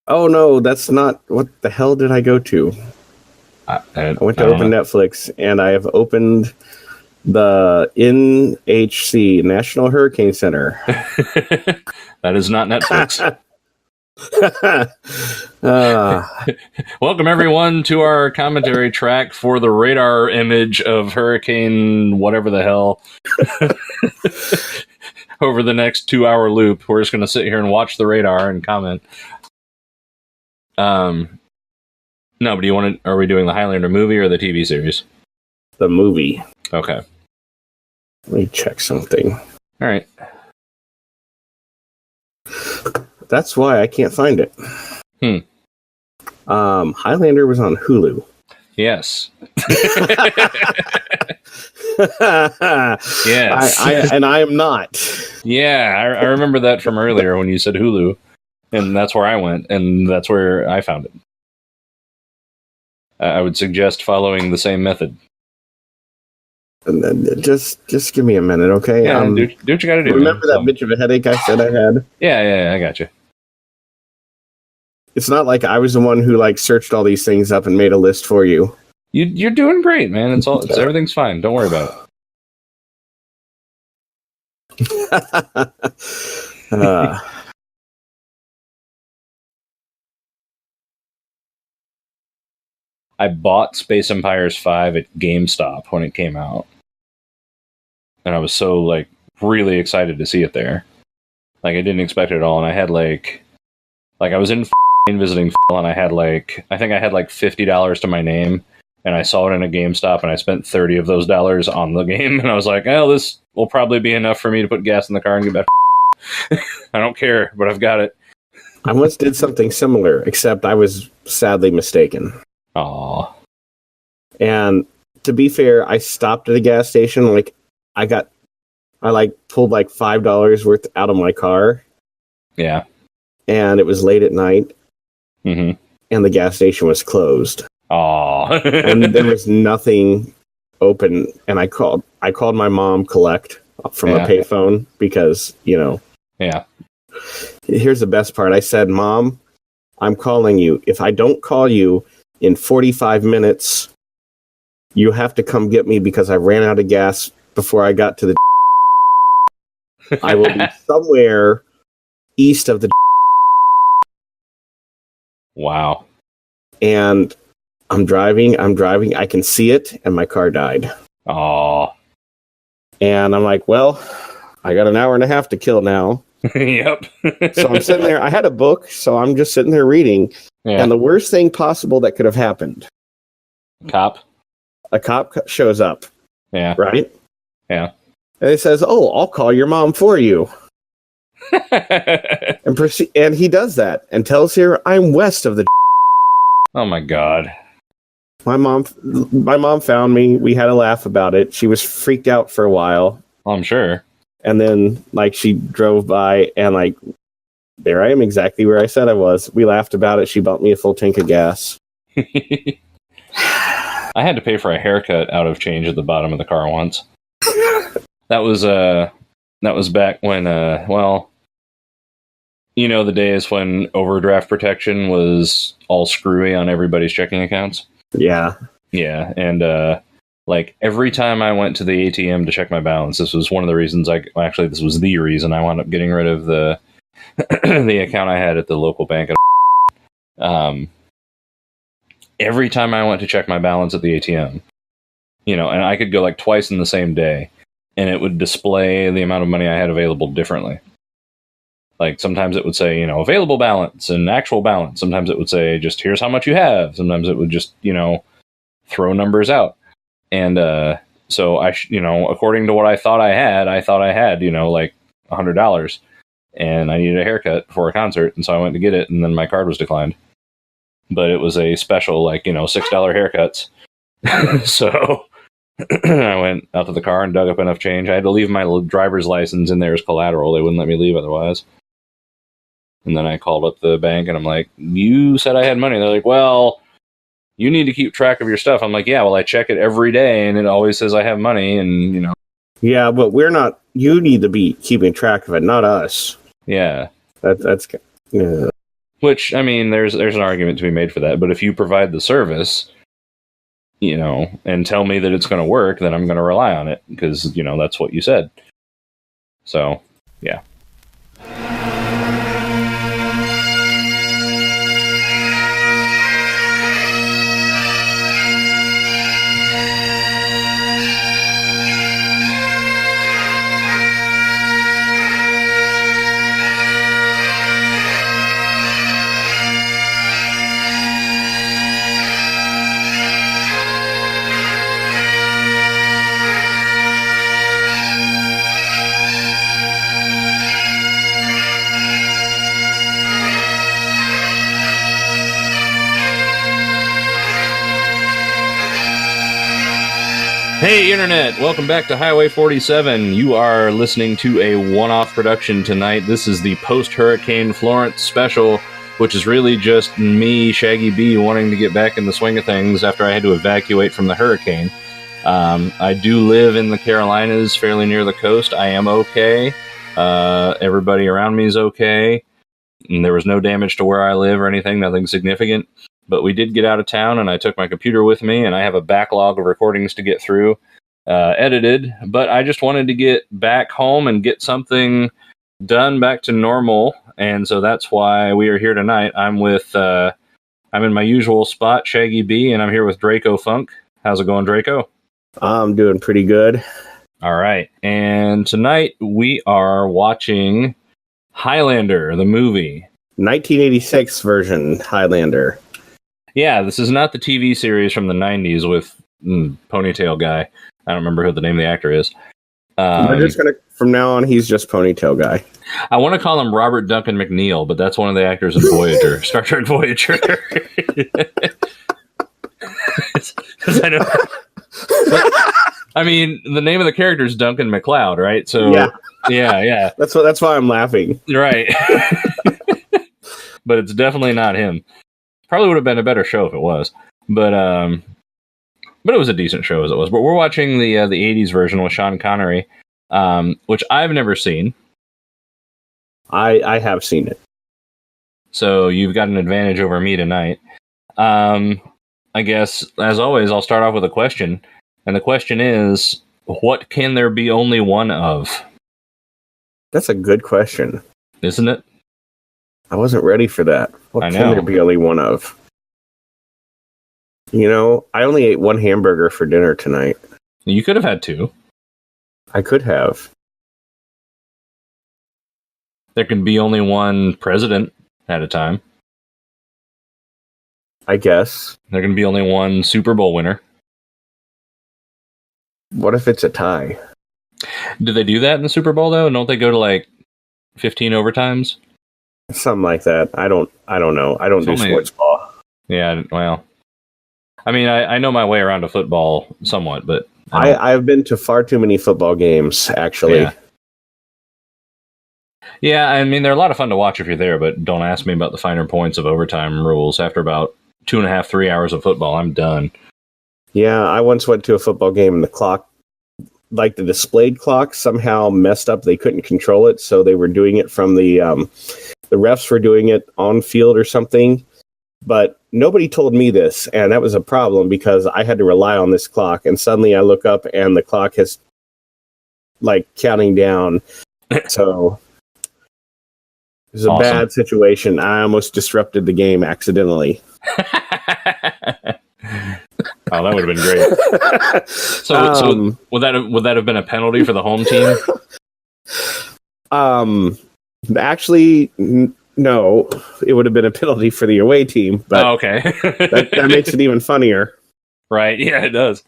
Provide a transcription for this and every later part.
Oh no, that's not. What the hell did I go to? I went to open Netflix, and I have opened the NHC, National Hurricane Center. That is not Netflix. Welcome everyone to our commentary track for the radar image of Hurricane whatever the hell. Over the next 2-hour loop, we're just going to sit here and watch the radar and comment. No, but are we doing the Highlander movie or the TV series? The movie. Okay. Let me check something. All right. That's why I can't find it. Highlander was on Hulu. Yes. Yes. I am not. Yeah, I remember that from earlier when you said Hulu. And that's where I went, and that's where I found it. I would suggest following the same method. And then just give me a minute, okay? Yeah, do what you gotta do. Remember that bitch of a headache I said I had? Yeah, I got you. It's not like I was the one who searched all these things up and made a list for you. You're doing great, man. Everything's fine. Don't worry about it. I bought Space Empires 5 at GameStop when it came out. And I was so, really excited to see it there. I didn't expect it at all. And I had, I was in visiting and I had, I think I had, $50 to my name. And I saw it in a GameStop, and I spent 30 of those dollars on the game. And I was like, oh, this will probably be enough for me to put gas in the car and get back. I don't care, but I've got it. I once did something similar, except I was sadly mistaken. Aw. And to be fair, I stopped at a gas station. I pulled $5 worth out of my car. Yeah. And it was late at night. Mm-hmm. And the gas station was closed. Aw. And there was nothing open. And I called my mom collect from a payphone because, Yeah. Here's the best part. I said, Mom, I'm calling you. If I don't call you in 45 minutes, you have to come get me because I ran out of gas before I got to the I will be somewhere east of the Wow. And I'm driving, I can see it, and my car died. Aw. And I'm like, well, I got an hour and a half to kill now. Yep. So I'm sitting there. I had a book, so I'm just sitting there reading. Yeah. And the worst thing possible that could have happened. A cop shows up. Yeah. Right? Yeah. And he says, oh, I'll call your mom for you. And he does that and tells her I'm west of the Oh my God. My mom found me. We had a laugh about it. She was freaked out for a while. I'm sure. And then she drove by and there I am exactly where I said I was. We laughed about it. She bought me a full tank of gas. I had to pay for a haircut out of change at the bottom of the car once. That was back when the days when overdraft protection was all screwy on everybody's checking accounts. Yeah. Yeah, and every time I went to the ATM to check my balance, this was one of the reasons this was the reason I wound up getting rid of the the account I had at the local bank. Every time I went to check my balance at the ATM, and I could go twice in the same day, and it would display the amount of money I had available differently. Sometimes it would say, available balance and actual balance. Sometimes it would say, just here's how much you have. Sometimes it would just, throw numbers out. And so according to what I thought I had, $100. And I needed a haircut before a concert. And so I went to get it, and then my card was declined. But it was a special, $6 haircuts. So I went out to the car and dug up enough change. I had to leave my driver's license in there as collateral. They wouldn't let me leave otherwise. And then I called up the bank and I'm like, you said I had money. They're like, well, you need to keep track of your stuff. I'm like, yeah, well, I check it every day and it always says I have money and, Yeah, but you need to be keeping track of it, not us. Yeah. That's yeah. Which, I mean, there's an argument to be made for that. But if you provide the service, and tell me that it's going to work, then I'm going to rely on it because, that's what you said. So, yeah. Hey, Internet! Welcome back to Highway 47. You are listening to a one-off production tonight. This is the post-Hurricane Florence special, which is really just me, Shaggy B, wanting to get back in the swing of things after I had to evacuate from the hurricane. I do live in the Carolinas, fairly near the coast. I am okay. Everybody around me is okay. And there was no damage to where I live or anything, nothing significant. But we did get out of town, and I took my computer with me, and I have a backlog of recordings to get through, edited. But I just wanted to get back home and get something done back to normal, and so that's why we are here tonight. I'm in my usual spot, Shaggy B, and I'm here with Draco Funk. How's it going, Draco? I'm doing pretty good. All right, and tonight we are watching Highlander, the movie. 1986 version Highlander. Yeah, this is not the TV series from the 90s with Ponytail Guy. I don't remember who the name of the actor is. From now on, he's just Ponytail Guy. I want to call him Robert Duncan McNeil, but that's one of the actors in Voyager, Star Trek Voyager. I know. I mean, the name of the character is Duncan MacLeod, right? So yeah. That's why I'm laughing. Right. But it's definitely not him. Probably would have been a better show if it was, but it was a decent show as it was. But we're watching the 80s version with Sean Connery, which I've never seen. I have seen it. So you've got an advantage over me tonight. I guess, as always, I'll start off with a question. And the question is, what can there be only one of? That's a good question. Isn't it? I wasn't ready for that. What can there be only one of? I only ate one hamburger for dinner tonight. You could have had two. I could have. There can be only one president at a time. I guess. There can be only one Super Bowl winner. What if it's a tie? Do they do that in the Super Bowl, though? Don't they go to, 15 overtimes? Something like that. I don't know. I don't do sports ball. Yeah, well. I mean, I know my way around to football somewhat, but... I've been to far too many football games, actually. Yeah, I mean, they're a lot of fun to watch if you're there, but don't ask me about the finer points of overtime rules. After about 2.5, 3 hours of football, I'm done. Yeah, I once went to a football game and the clock, the displayed clock, somehow messed up. They couldn't control it, so they were doing it from the refs were doing it on field or something. But nobody told me this, and that was a problem because I had to rely on this clock. And suddenly I look up and the clock is counting down. So it was a bad situation. I almost disrupted the game accidentally. Oh, that would have been great. So would that have been a penalty for the home team? Actually, no. It would have been a penalty for the away team. But okay. that makes it even funnier. Right? Yeah, it does.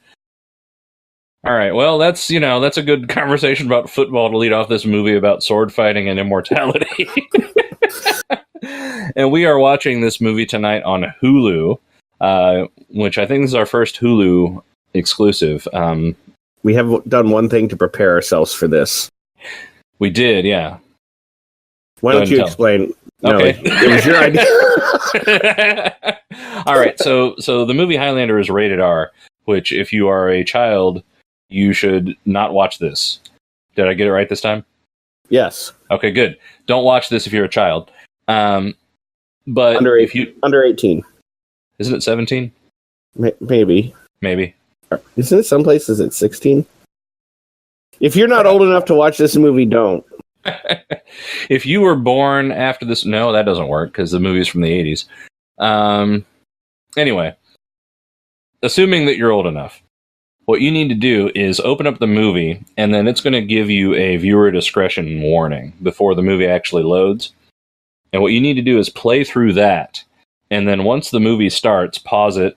All right. Well, that's a good conversation about football to lead off this movie about sword fighting and immortality. And we are watching this movie tonight on Hulu. Which I think is our first Hulu exclusive. We have done one thing to prepare ourselves for this. We did, yeah. Why don't you explain? Okay. It was your idea. All right, so the movie Highlander is rated R, which if you are a child, you should not watch this. Did I get it right this time? Yes. Okay, good. Don't watch this if you're a child. But if you under 18. Isn't it 17? Maybe. Maybe. Isn't it some places it's 16? If you're not old enough to watch this movie, don't. If you were born after this, no, that doesn't work because the movie's from the 80s. Anyway, assuming that you're old enough, what you need to do is open up the movie, and then it's going to give you a viewer discretion warning before the movie actually loads. And what you need to do is play through that, and then once the movie starts, pause it,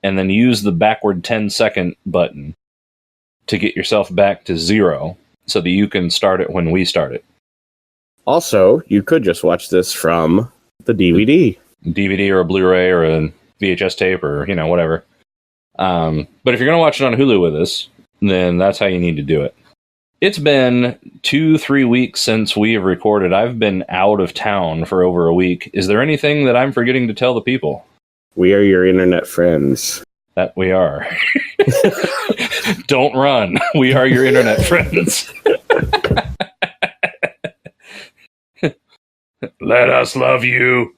and then use the backward 10-second button to get yourself back to 0 so that you can start it when we start it. Also, you could just watch this from the DVD. DVD or a Blu-ray or a VHS tape or, whatever. But if you're going to watch it on Hulu with us, then that's how you need to do it. It's been 2-3 weeks since we have recorded. I've been out of town for over a week. Is there anything that I'm forgetting to tell the people? We are your internet friends. That we are. Don't run. We are your internet friends. Let us love you.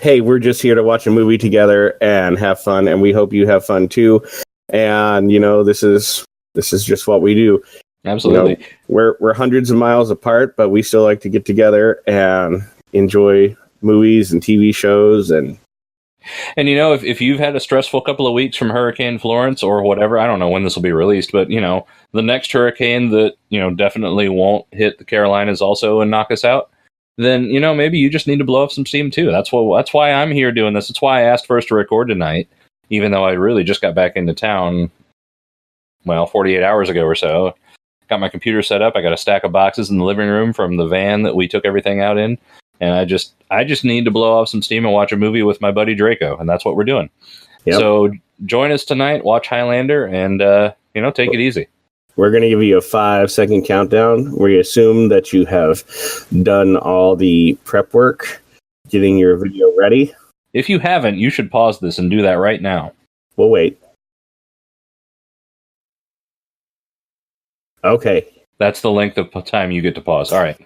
Hey, we're just here to watch a movie together and have fun, and we hope you have fun too. And this is just what we do. Absolutely. We're hundreds of miles apart, but we still like to get together and enjoy movies and TV shows. And if you've had a stressful couple of weeks from Hurricane Florence or whatever, I don't know when this will be released, but the next hurricane that definitely won't hit the Carolinas also and knock us out, then maybe you just need to blow off some steam too. That's why I'm here doing this. That's why I asked for us to record tonight, even though I really just got back into town 48 hours ago or so. Got my computer set up. I got a stack of boxes in the living room from the van that we took everything out in. And I just need to blow off some steam and watch a movie with my buddy Draco. And that's what we're doing. Yep. So join us tonight, watch Highlander, and, take it easy. We're going to give you a 5-second countdown. We assume that you have done all the prep work, getting your video ready. If you haven't, you should pause this and do that right now. We'll wait. Okay. That's the length of time you get to pause. All right.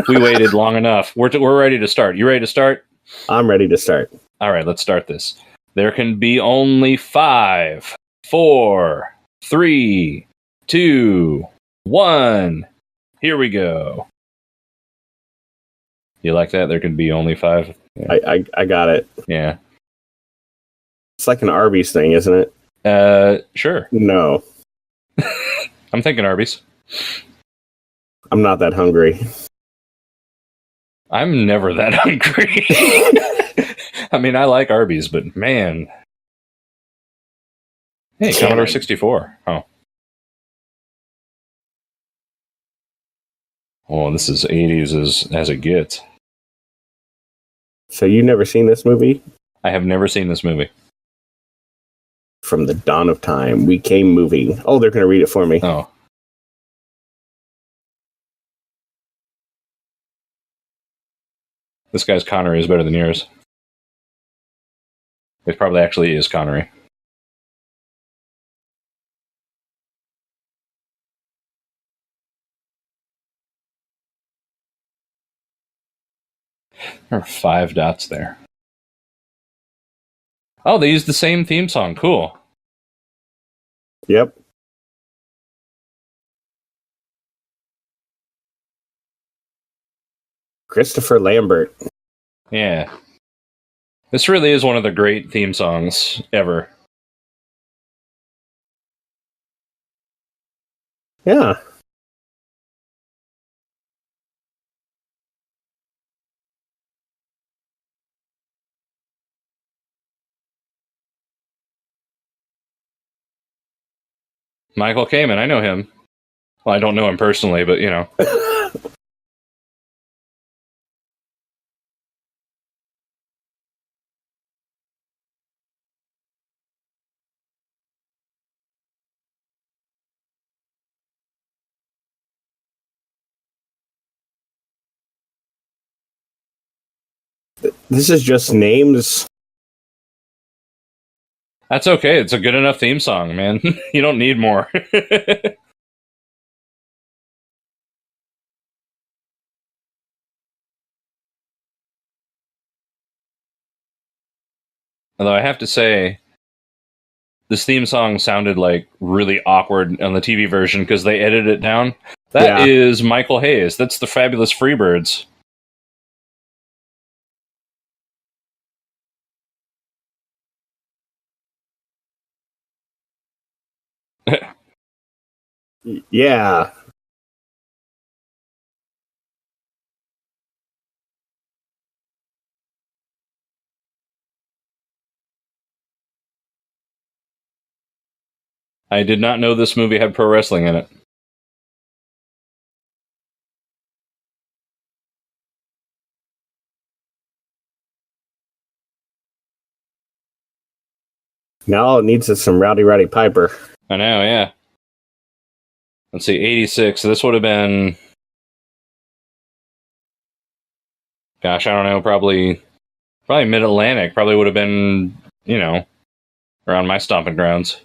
We waited long enough. We're ready to start. You ready to start? I'm ready to start. All right, let's start this. There can be only 5, 4, 3, 2, 1. Here we go. You like that? There can be only 5. Yeah. I got it. Yeah. It's like an Arby's thing, isn't it? Sure. No. I'm thinking Arby's. I'm not that hungry. I'm never that hungry. I mean, I like Arby's, but man. Hey, Commodore 64. Oh, this is 80s as it gets. So you've never seen this movie? I have never seen this movie. From the dawn of time, we came moving. Oh, they're going to read it for me. Oh. This guy's Connery is better than yours. It probably actually is Connery. There are 5 dots there. Oh, they used the same theme song. Cool. Yep. Christopher Lambert. Yeah. This really is one of the great theme songs ever. Yeah. Michael Kamen, I know him. Well, I don't know him personally, but This is just names. That's okay. It's a good enough theme song, man. You don't need more. Although I have to say, this theme song sounded like really awkward on the TV version because they edited it down. That is Michael Hayes. That's the Fabulous Freebirds. Yeah. I did not know this movie had pro wrestling in it. Now all it needs is some Rowdy Piper. I know, yeah. Let's see, 86. So this would have been... Gosh, I don't know, probably Mid-Atlantic. Probably would have been, around my stomping grounds.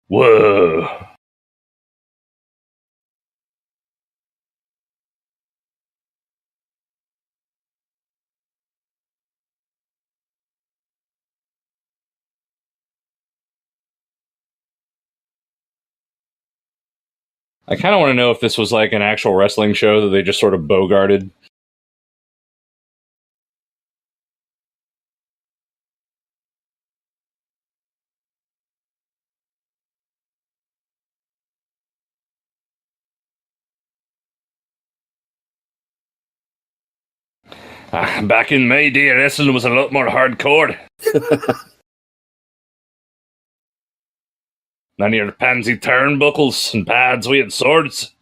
Whoa. I kind of want to know if this was like an actual wrestling show that they just sort of bogarted. Back in my day, wrestling was a lot more hardcore. None of your pansy turnbuckles and pads, we had swords.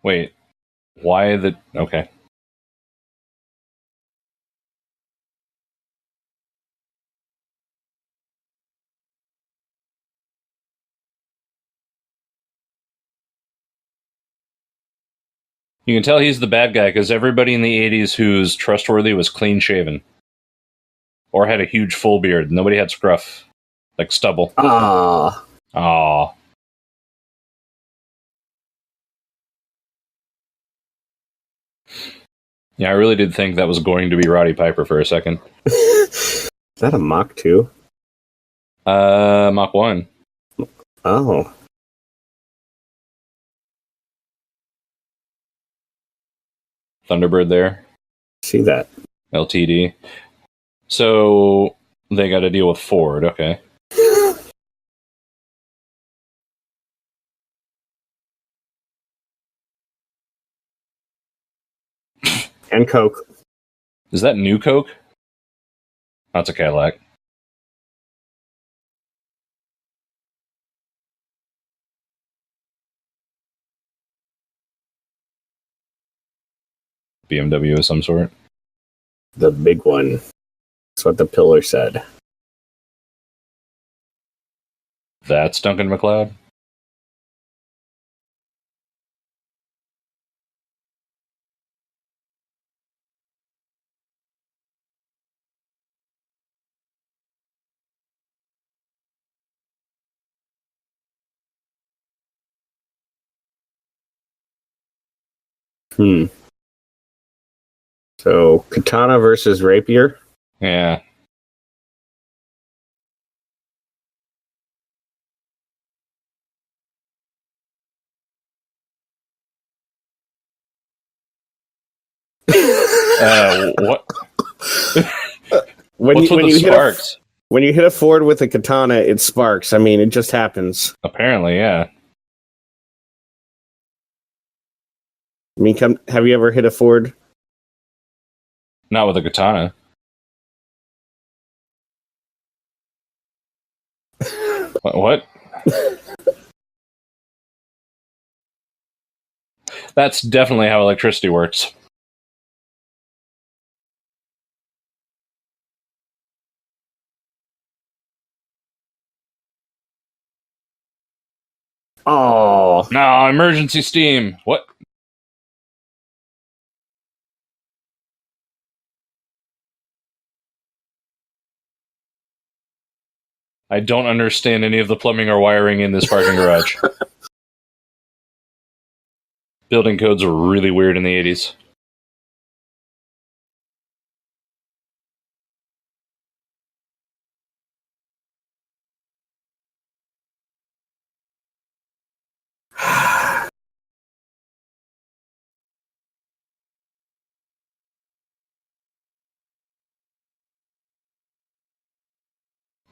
Wait, why the... Okay. You can tell he's the bad guy because everybody in the 80s who's trustworthy was clean shaven. Or had a huge full beard. Nobody had scruff. Like stubble. Ah. Aww. Yeah, I really did think that was going to be Roddy Piper for a second. Is that a Mach 2? Mach 1. Oh. Thunderbird there. See that. LTD. So they got to deal with Ford, okay. And Coke. Is that new Coke? That's a Cadillac. BMW of some sort. The big one. That's what the pillar said. That's Duncan MacLeod? So, katana versus rapier? Yeah. What? What's with the sparks? When you hit a Ford with a katana, it sparks. I mean, it just happens. Apparently, yeah. I mean, have you ever hit a Ford? Not with a katana. What? That's definitely how electricity works. Oh. No, emergency steam. What? I don't understand any of the plumbing or wiring in this parking garage. Building codes were really weird in the 80s.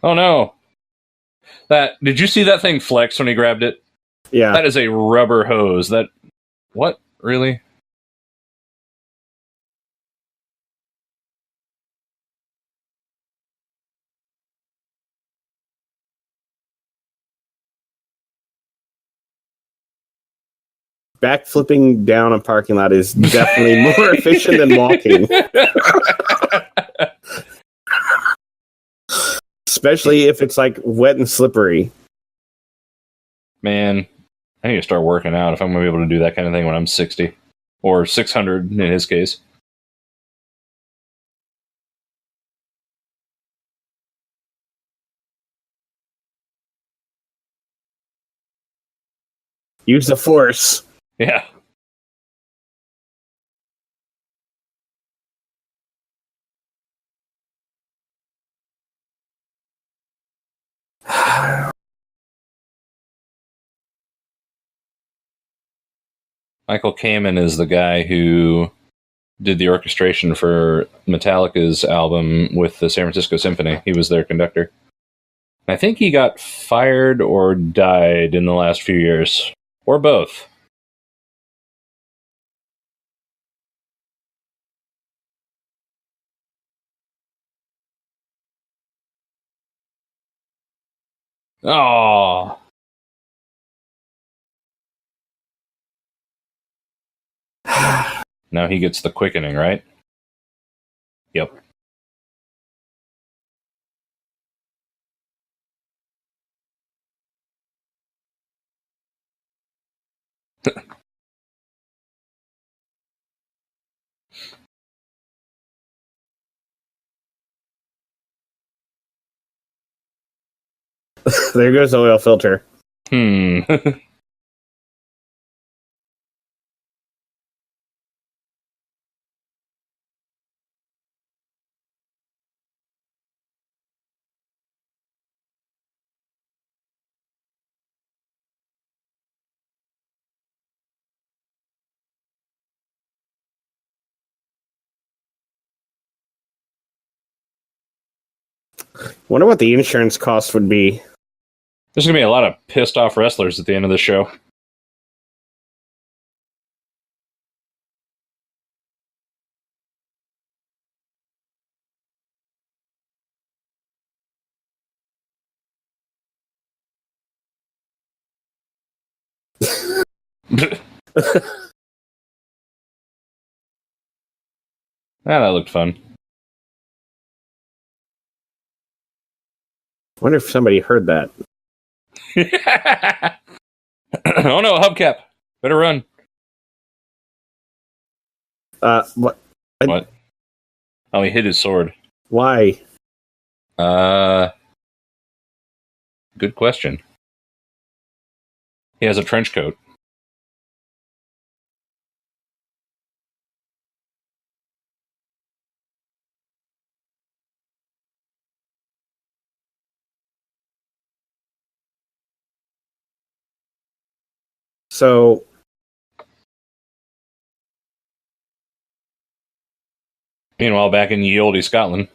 Oh no! Did you see that thing flex when he grabbed it? Yeah. That is a rubber hose. What? Really? Backflipping down a parking lot is definitely more efficient than walking. Especially if it's like wet and slippery. Man, I need to start working out if I'm going to be able to do that kind of thing when I'm 60. Or 600 in his case. Use the force. Yeah. Michael Kamen is the guy who did the orchestration for Metallica's album with the San Francisco Symphony. He was their conductor. I think he got fired or died in the last few years. Or both. Oh. Now he gets the quickening, right? Yep. There goes the oil filter. Wonder what the insurance cost would be. There's going to be a lot of pissed off wrestlers at the end of the show. That looked fun. Wonder if somebody heard that. Oh no, a hubcap. Better run. What? What? Oh, he hit his sword. Why? Good question. He has a trench coat. So, Meanwhile, back in ye olde Scotland.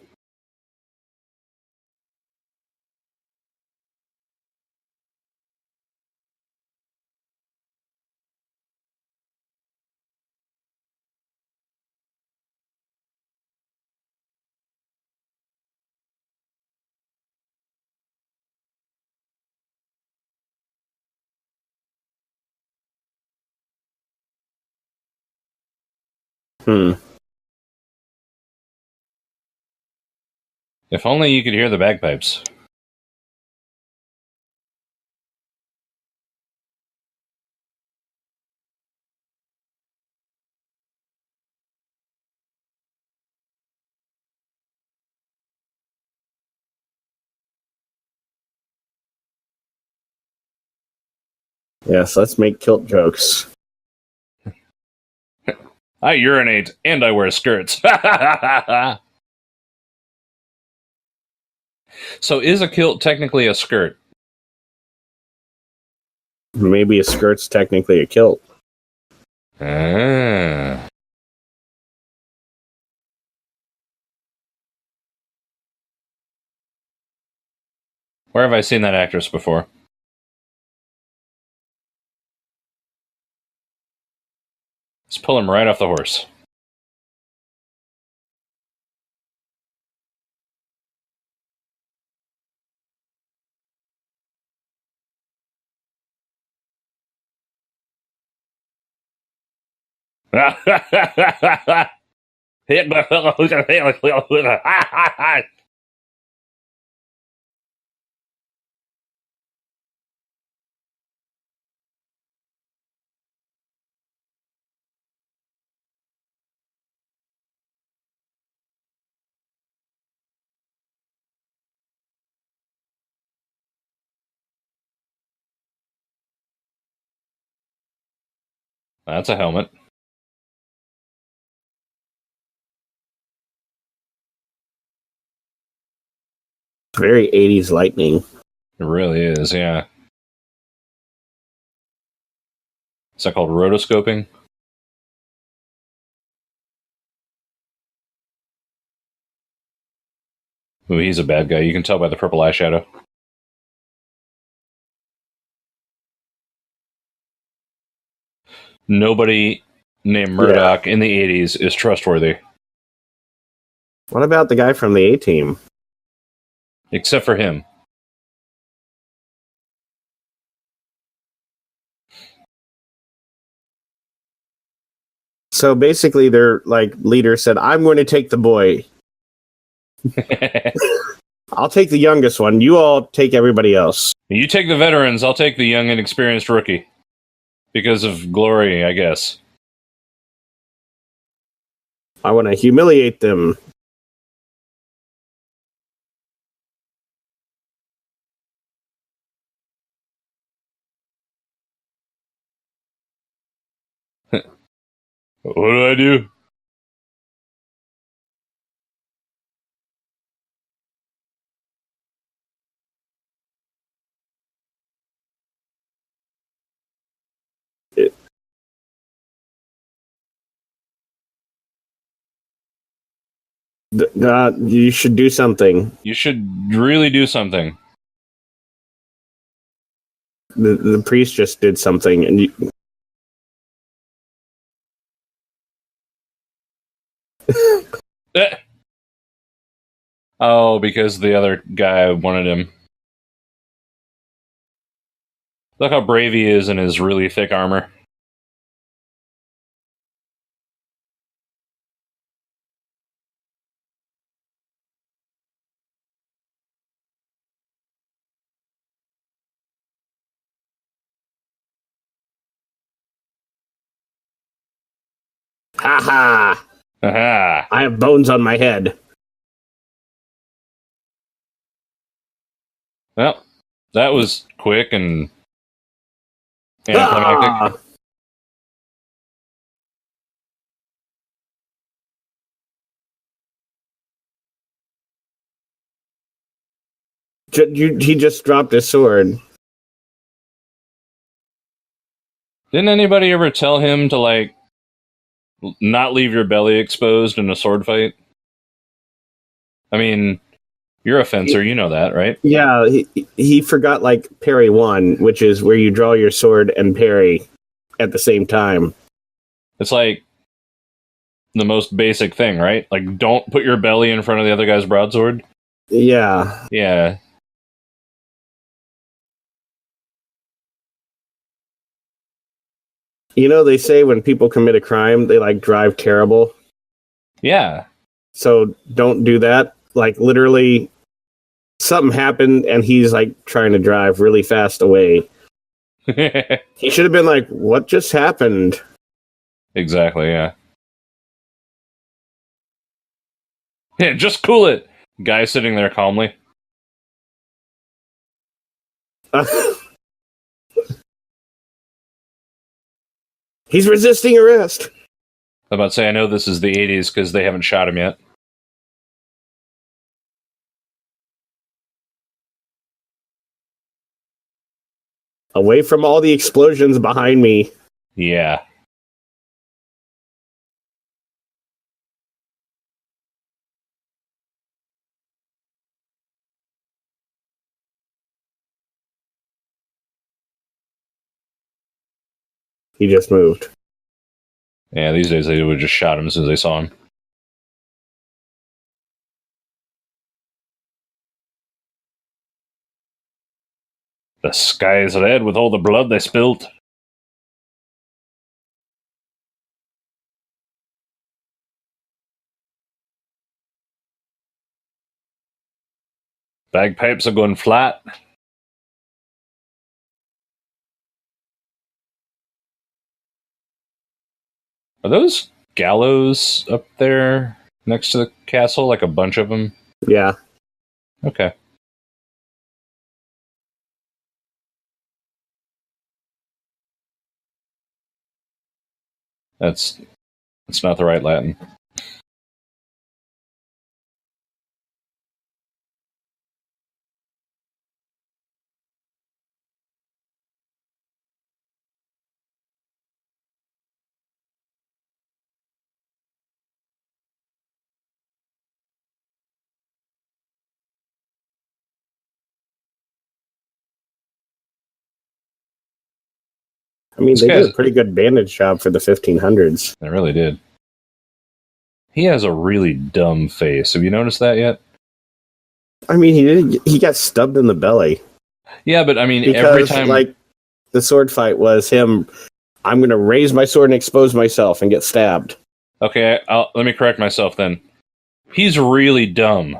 If only you could hear the bagpipes. Yes, let's make kilt jokes. I urinate and I wear skirts. So is a kilt technically a skirt? Maybe a skirt's technically a kilt. Ah. Where have I seen that actress before? Let's pull him right off the horse. That's a helmet. Very 80s lightning. It really is, yeah. Is that called rotoscoping? Ooh, he's a bad guy. You can tell by the purple eyeshadow. Nobody named Murdoch in the 80s is trustworthy. What about the guy from the A-Team? Except for him. So basically, their leader said, "I'm going to take the boy. I'll take the youngest one. You all take everybody else." You take the veterans, I'll take the young and experienced rookie. Because of glory, I guess. I want to humiliate them. What do I do? You should do something. You should really do something. The priest just did something, and you... Oh, because the other guy wanted him. Look how brave he is in his really thick armor. Ha ha! Aha! I have bones on my head. Well, that was quick and anticlimactic. He just dropped his sword. Didn't anybody ever tell him to, not leave your belly exposed in a sword fight? I mean, you're a fencer, you know that, right? Yeah, he forgot parry one, which is where you draw your sword and parry at the same time. It's like the most basic thing, right? Like, don't put your belly in front of the other guy's broadsword. Yeah. Yeah. You know, they say when people commit a crime, they drive terrible. Yeah. So don't do that. Literally, something happened and he's trying to drive really fast away. He should have been like, "What just happened?" Exactly, yeah. Yeah, just cool it. Guy sitting there calmly. He's resisting arrest. I'm about to say, I know this is the 80s because they haven't shot him yet. Away from all the explosions behind me. Yeah. He just moved. Yeah, these days they would just shot him as soon as they saw him. The sky is red with all the blood they spilt. Bagpipes are going flat. Are those gallows up there next to the castle? Like a bunch of them? Yeah. Okay. That's not the right Latin. I mean, they did a pretty good bandage job for the 1500s. They really did. He has a really dumb face. Have you noticed that yet? I mean, he got stubbed in the belly. Yeah, but I mean, because, every time... like, the sword fight was him, I'm going to raise my sword and expose myself and get stabbed. Okay, let me correct myself then. He's really dumb.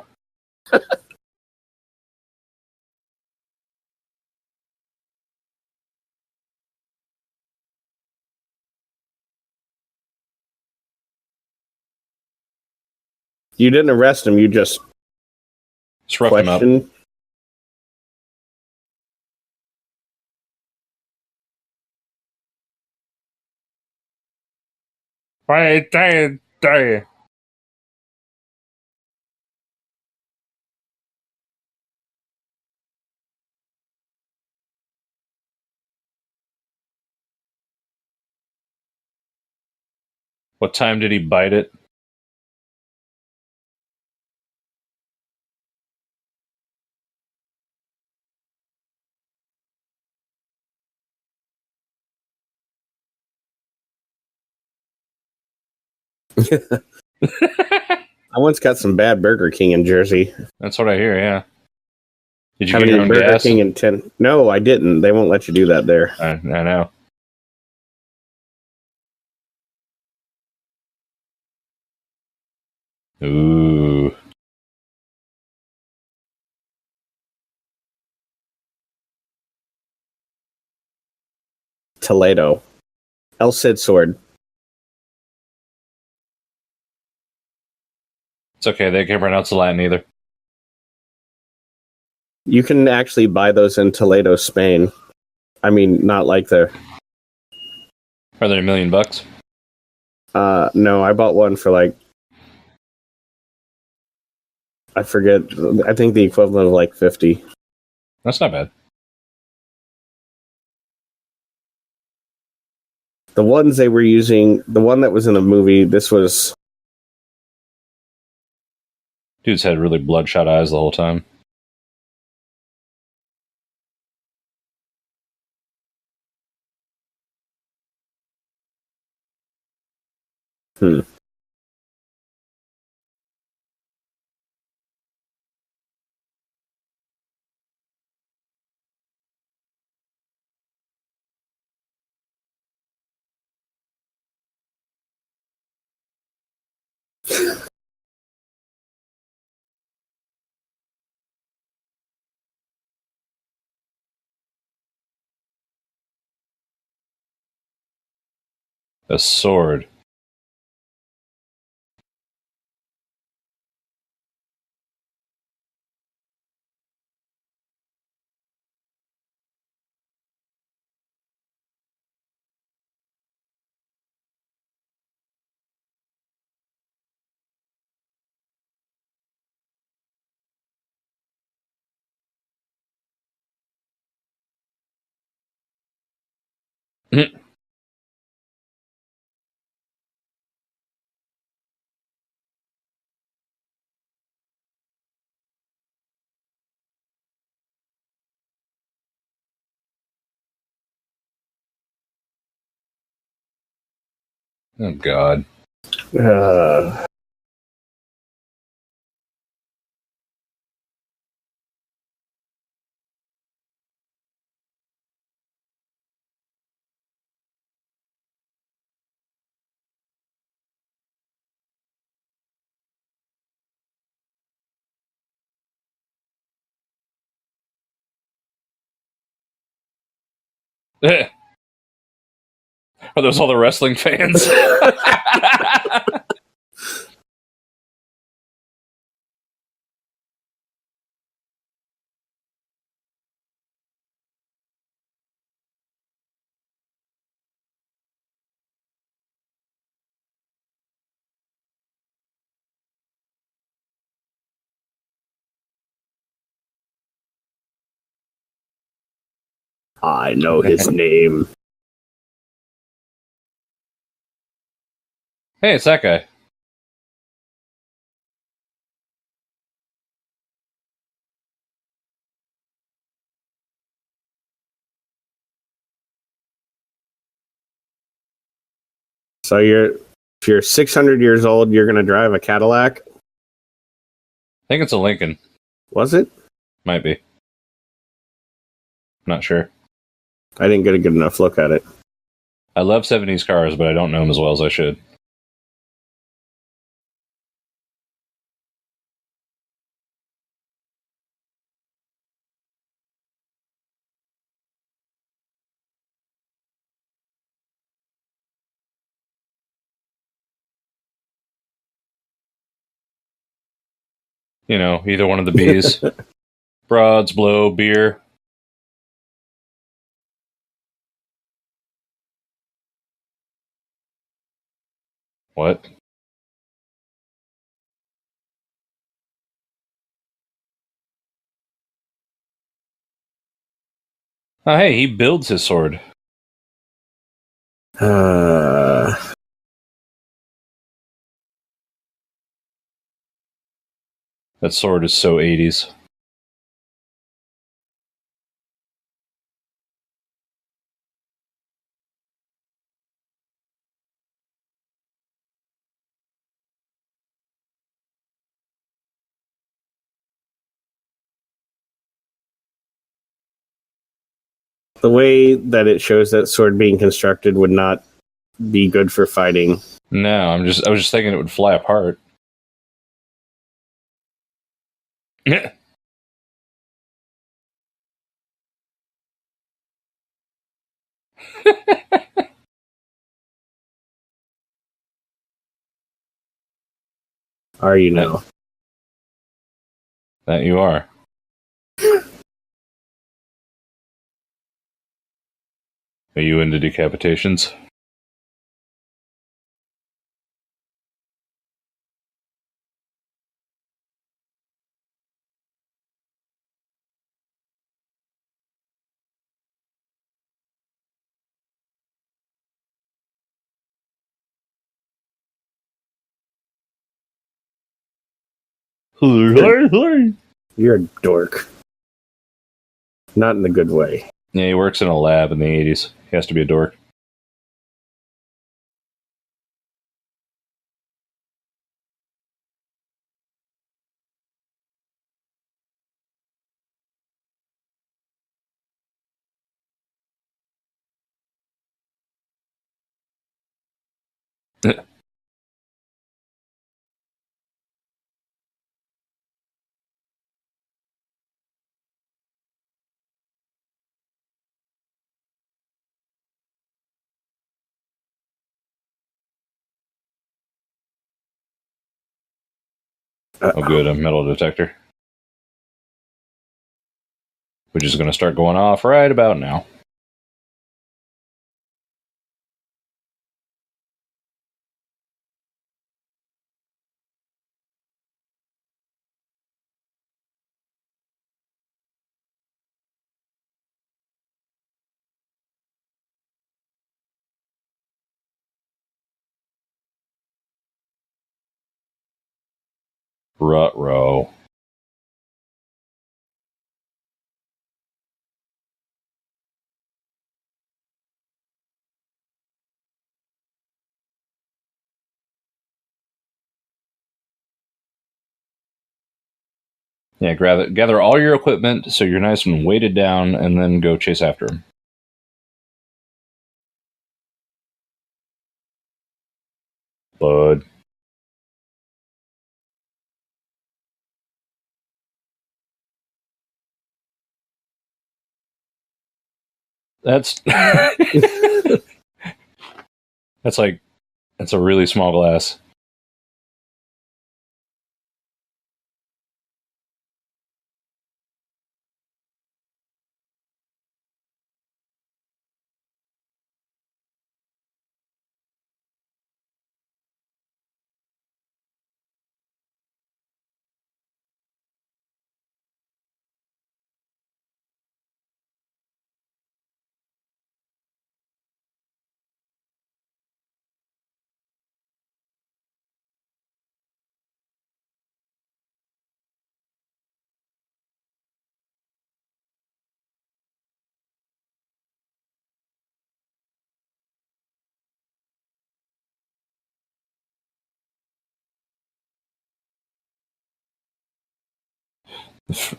You didn't arrest him, you just roughed him up. What time did he bite it? I once got some bad Burger King in Jersey. That's what I hear, yeah. Did you get your own Burger gas? King in 10? No, I didn't. They won't let you do that there. I know. Ooh. Toledo. El Cid sword. It's okay, they can't pronounce the Latin either. You can actually buy those in Toledo, Spain. I mean, not like the... Are they $1 million? No, I bought one for like... I forget. I think the equivalent of like 50. That's not bad. The ones they were using, the one that was in the movie, this was... Dude's had really bloodshot eyes the whole time. A sword. Oh, God. Uh, Are those all the wrestling fans? I know his name. Hey, it's that guy. So if you're 600 years old, you're going to drive a Cadillac? I think it's a Lincoln. Was it? Might be. Not sure. I didn't get a good enough look at it. I love 70s cars, but I don't know them as well as I should. You know, either one of the B's. Broads, blow, beer. What? Oh, hey, he builds his sword. Uh, That sword is so 80s. the way that it shows that sword being constructed would not be good for fighting. No, I was just thinking it would fly apart. Are you now? That you are. Are you into decapitations? You're a dork. Not in the good way. Yeah, he works in a lab in the 80s. He has to be a dork. Oh, good, a metal detector. Which is going to start going off right about now. Ruh-roh. Yeah, gather all your equipment so you're nice and weighted down, and then go chase after him. Bud. That's that's a really small glass.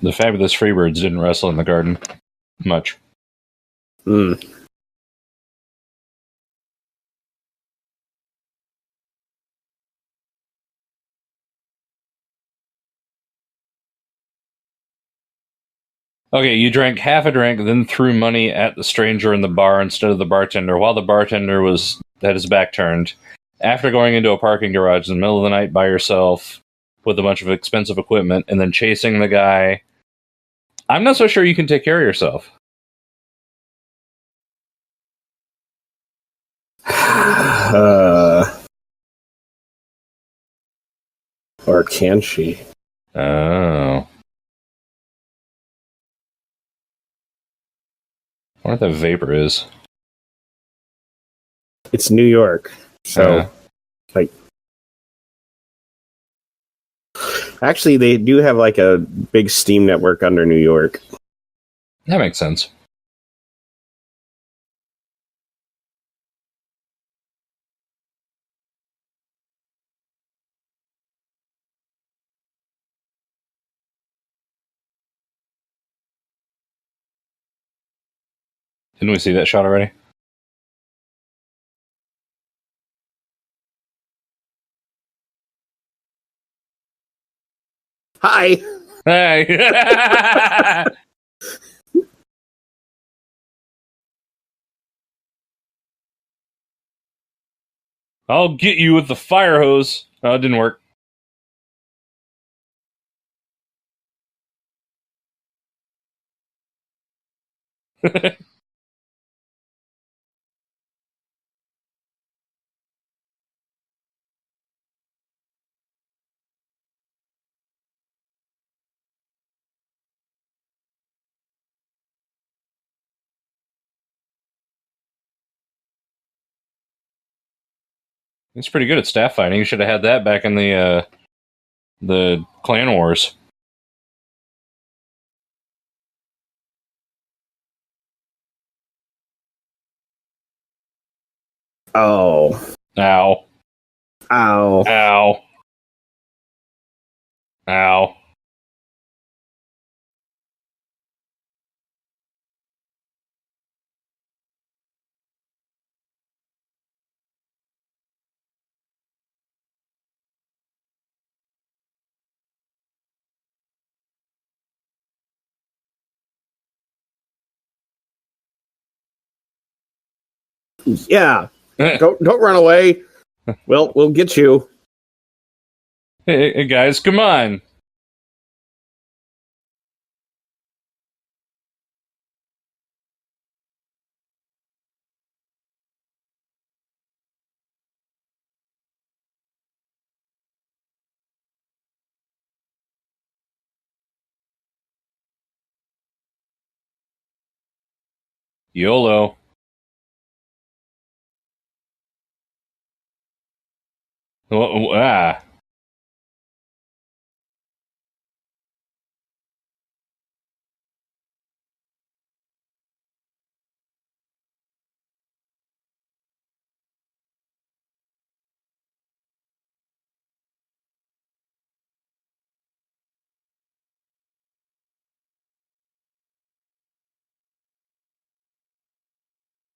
The fabulous Freebirds didn't wrestle in the garden much. Hmm. Okay, you drank half a drink, then threw money at the stranger in the bar instead of the bartender, while the bartender had his back turned. After going into a parking garage in the middle of the night by yourself with a bunch of expensive equipment, and then chasing the guy. I'm not so sure you can take care of yourself. Or can she? Oh. I wonder what that vapor is. It's New York, so like. Actually, they do have like a big steam network under New York. That makes sense. Didn't we see that shot already? Hi! Hey! I'll get you with the fire hose. Oh, it didn't work. He's pretty good at staff fighting. You should have had that back in the Clan Wars. Oh. Ow. Ow. Ow. Ow. Yeah. Don't run away. We'll get you. Hey, guys, come on. YOLO. Ah.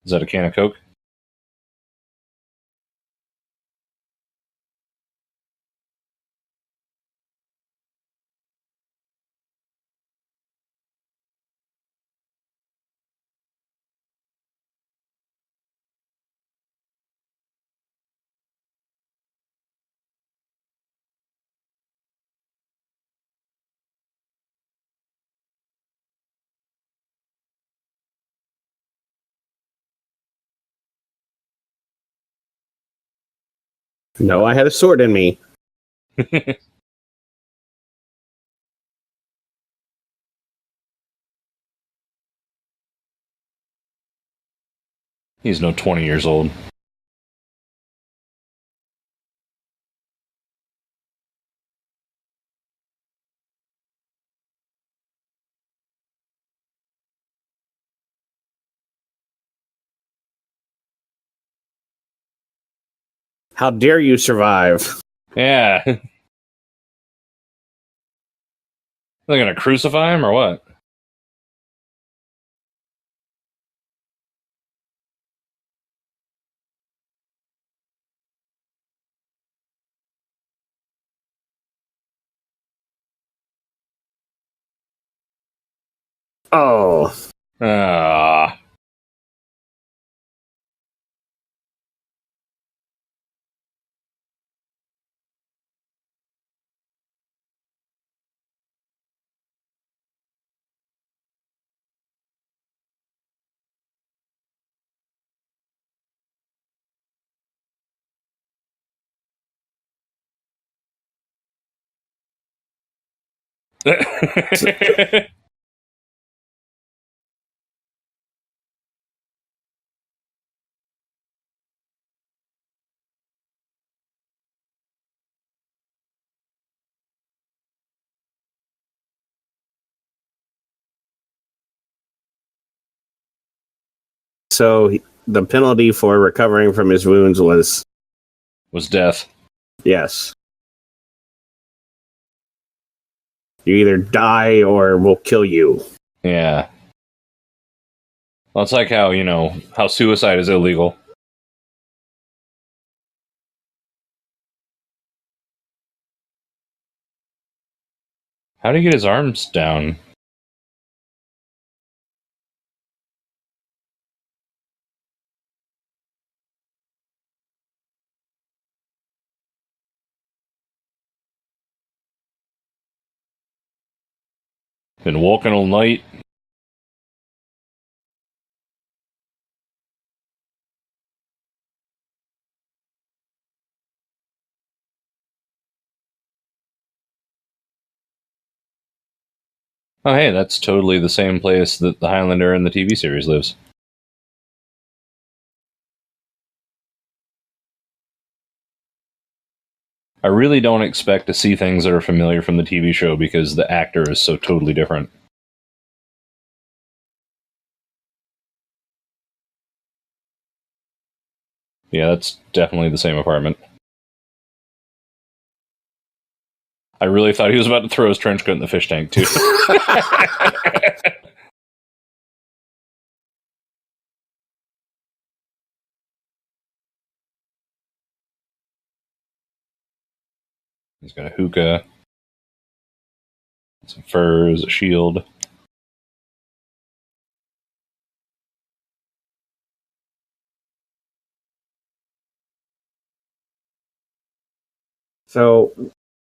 Is that a can of Coke? No, I had a sword in me. He's no 20 years old. How dare you survive? Yeah. They're going to crucify him or what? Oh. Ah. So the penalty for recovering from his wounds was death. yes. You either die or we'll kill you. Yeah. Well, it's like how, how suicide is illegal. How did he get his arms down? Been walking all night. Oh, hey, that's totally the same place that the Highlander in the TV series lives. I really don't expect to see things that are familiar from the TV show because the actor is so totally different. Yeah, that's definitely the same apartment. I really thought he was about to throw his trench coat in the fish tank, too. He's got a hookah, some furs, a shield. So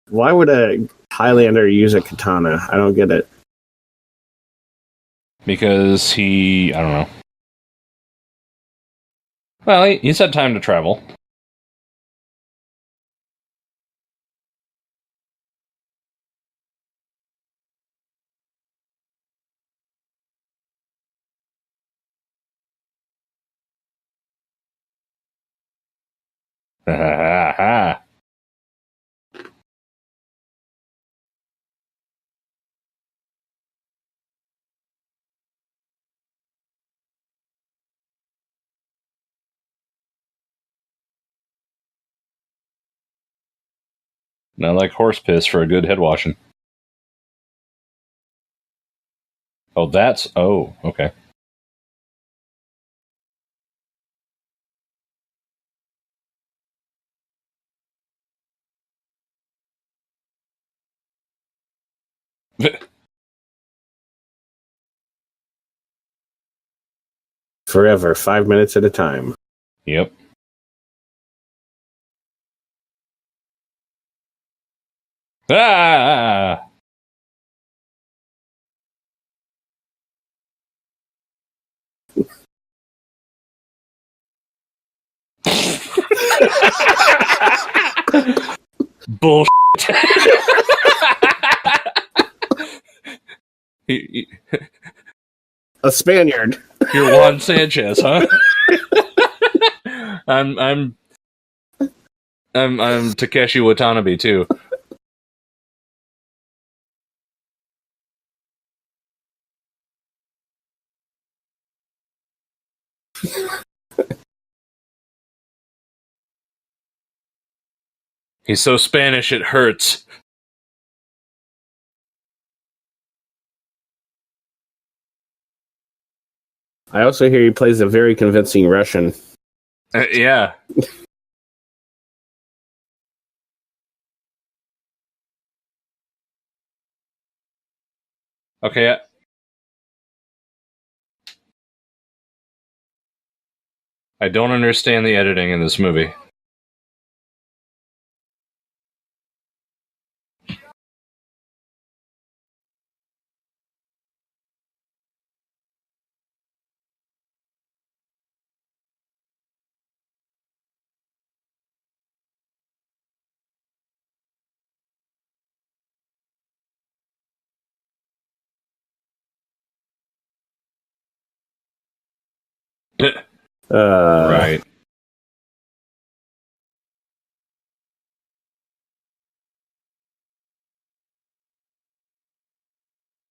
why would a Highlander use a katana? I don't get it. Because I don't know. Well, he's had time to travel. Not like horse piss for a good head washing. Oh, okay. Forever, 5 minutes at a time. Yep. Ah! Bullshit. A Spaniard. You're Juan Sanchez, huh? I'm Takeshi Watanabe too. He's so Spanish it hurts. I also hear he plays a very convincing Russian. Yeah. Okay. I don't understand the editing in this movie. Right.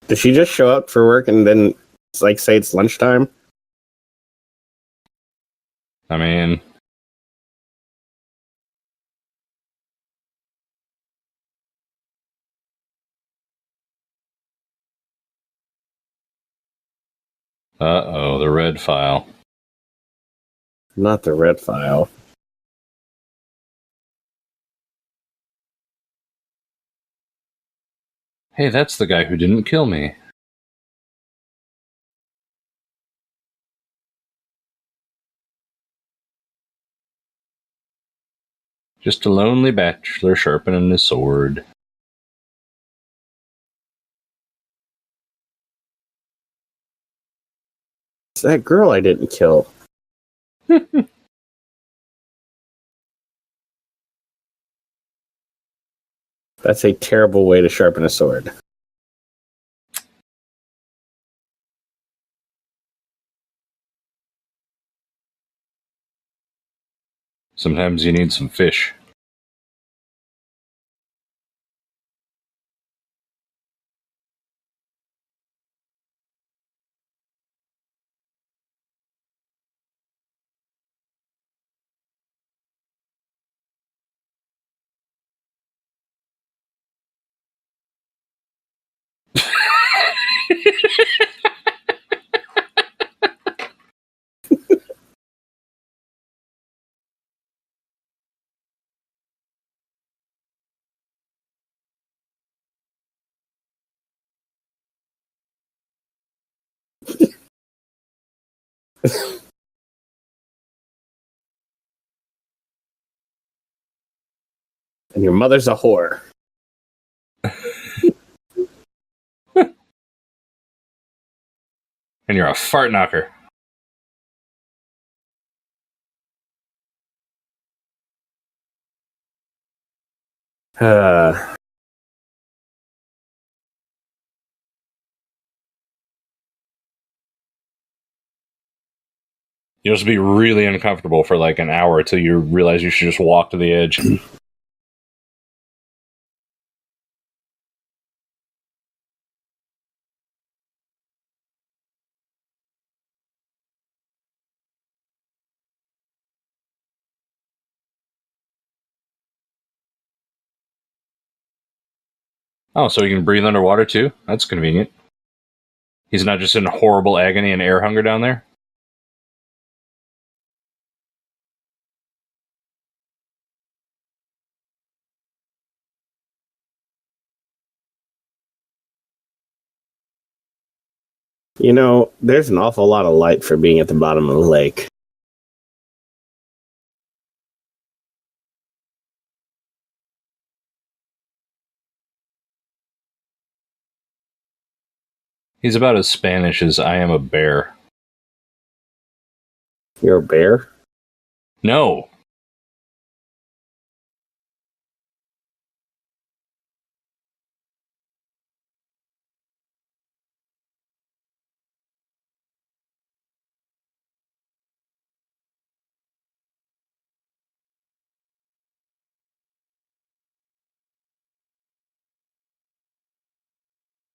Did she just show up for work and then say it's lunchtime? I mean, the red file. Not the red file. Hey, that's the guy who didn't kill me. Just a lonely bachelor sharpening his sword. It's that girl I didn't kill. That's a terrible way to sharpen a sword. Sometimes you need some fish. And your mother's a whore. And you're a fart knocker. You'll just be really uncomfortable for like an hour till you realize you should just walk to the edge. Oh, so he can breathe underwater too? That's convenient. He's not just in horrible agony and air hunger down there? You know, there's an awful lot of light for being at the bottom of the lake. He's about as Spanish as I am a bear. You're a bear? No.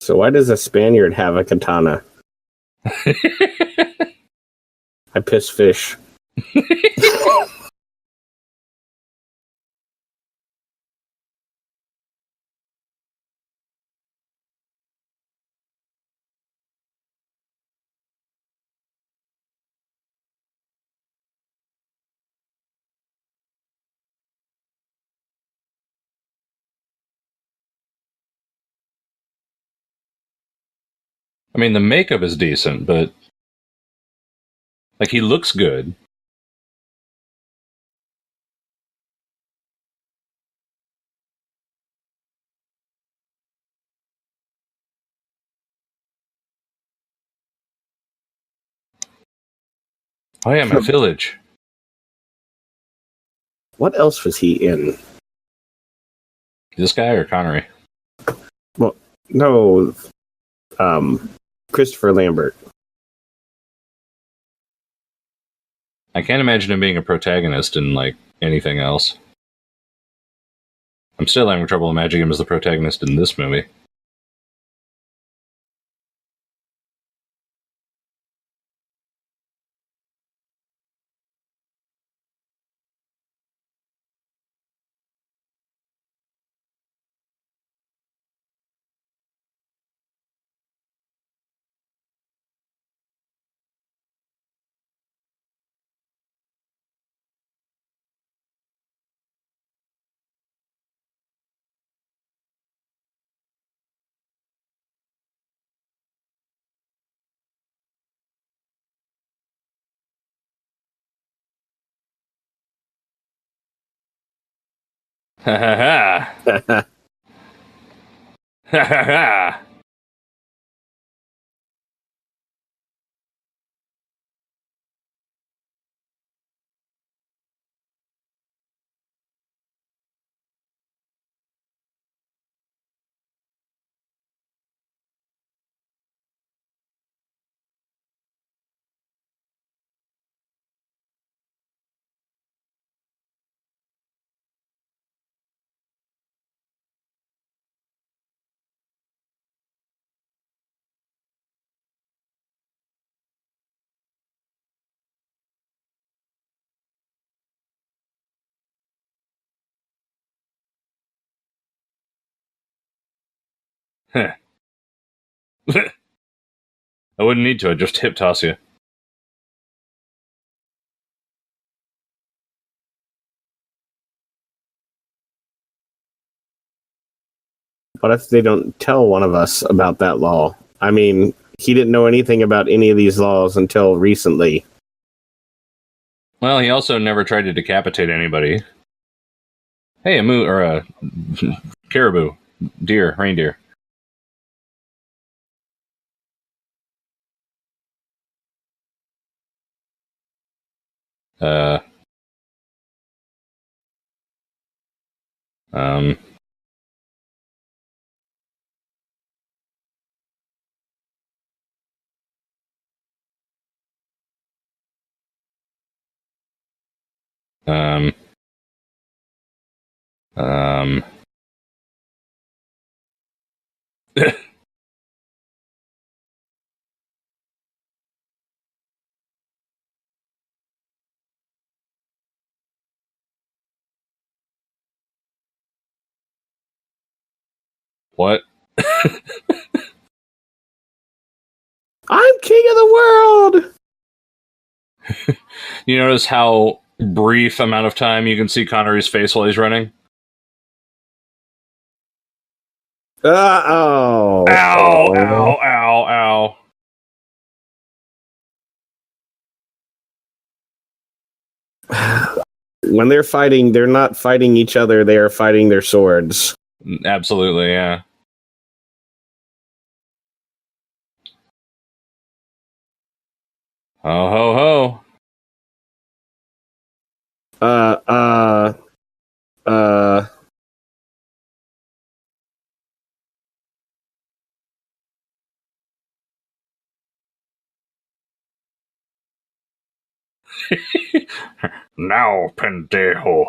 So why does a Spaniard have a katana? I piss fish. I mean, the makeup is decent, but like he looks good. Oh yeah, my village. What else was he in? This guy or Connery? Well, no, Christopher Lambert. I can't imagine him being a protagonist in like anything else. I'm still having trouble imagining him as the protagonist in this movie. Ha ha ha! Ha ha ha! I wouldn't need to. I'd just hip toss you. What if they don't tell one of us about that law? I mean, he didn't know anything about any of these laws until recently. Well, he also never tried to decapitate anybody. Hey, a moo or a caribou, deer, reindeer. Uh, um, um, um. What? I'm king of the world! You notice how brief amount of time you can see Connery's face while he's running? Oh. Ow, ow, ow, ow. when they're fighting, they're not fighting each other. They are fighting their swords. Absolutely, yeah. Ho, ho, ho. Uh. Now, pendejo.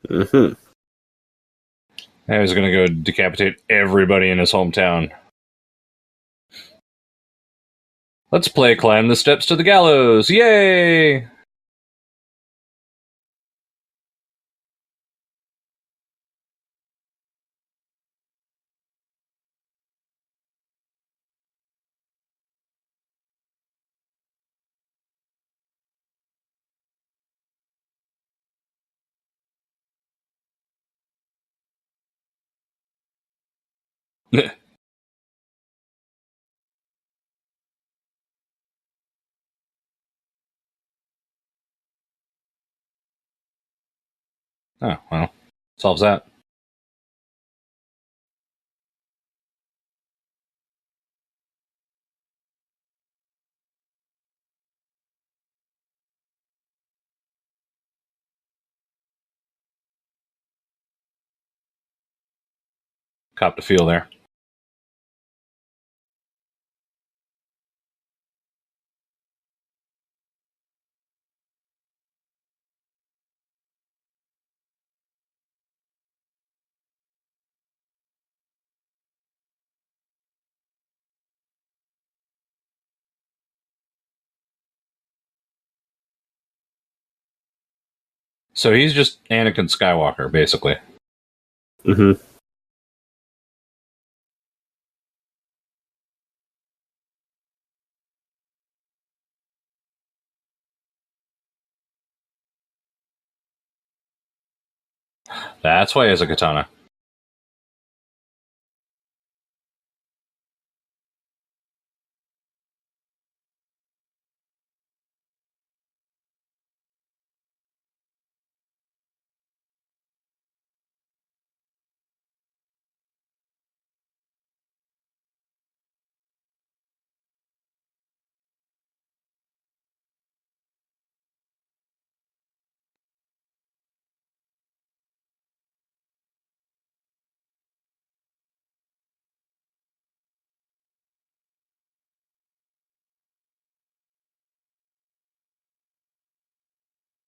Mm-hmm. I was going to go decapitate everybody in his hometown. Let's play Climb the Steps to the Gallows. Yay! Oh, well. Solves that. Cop to feel there. So he's just Anakin Skywalker, basically. Mm-hmm. That's why he has a katana.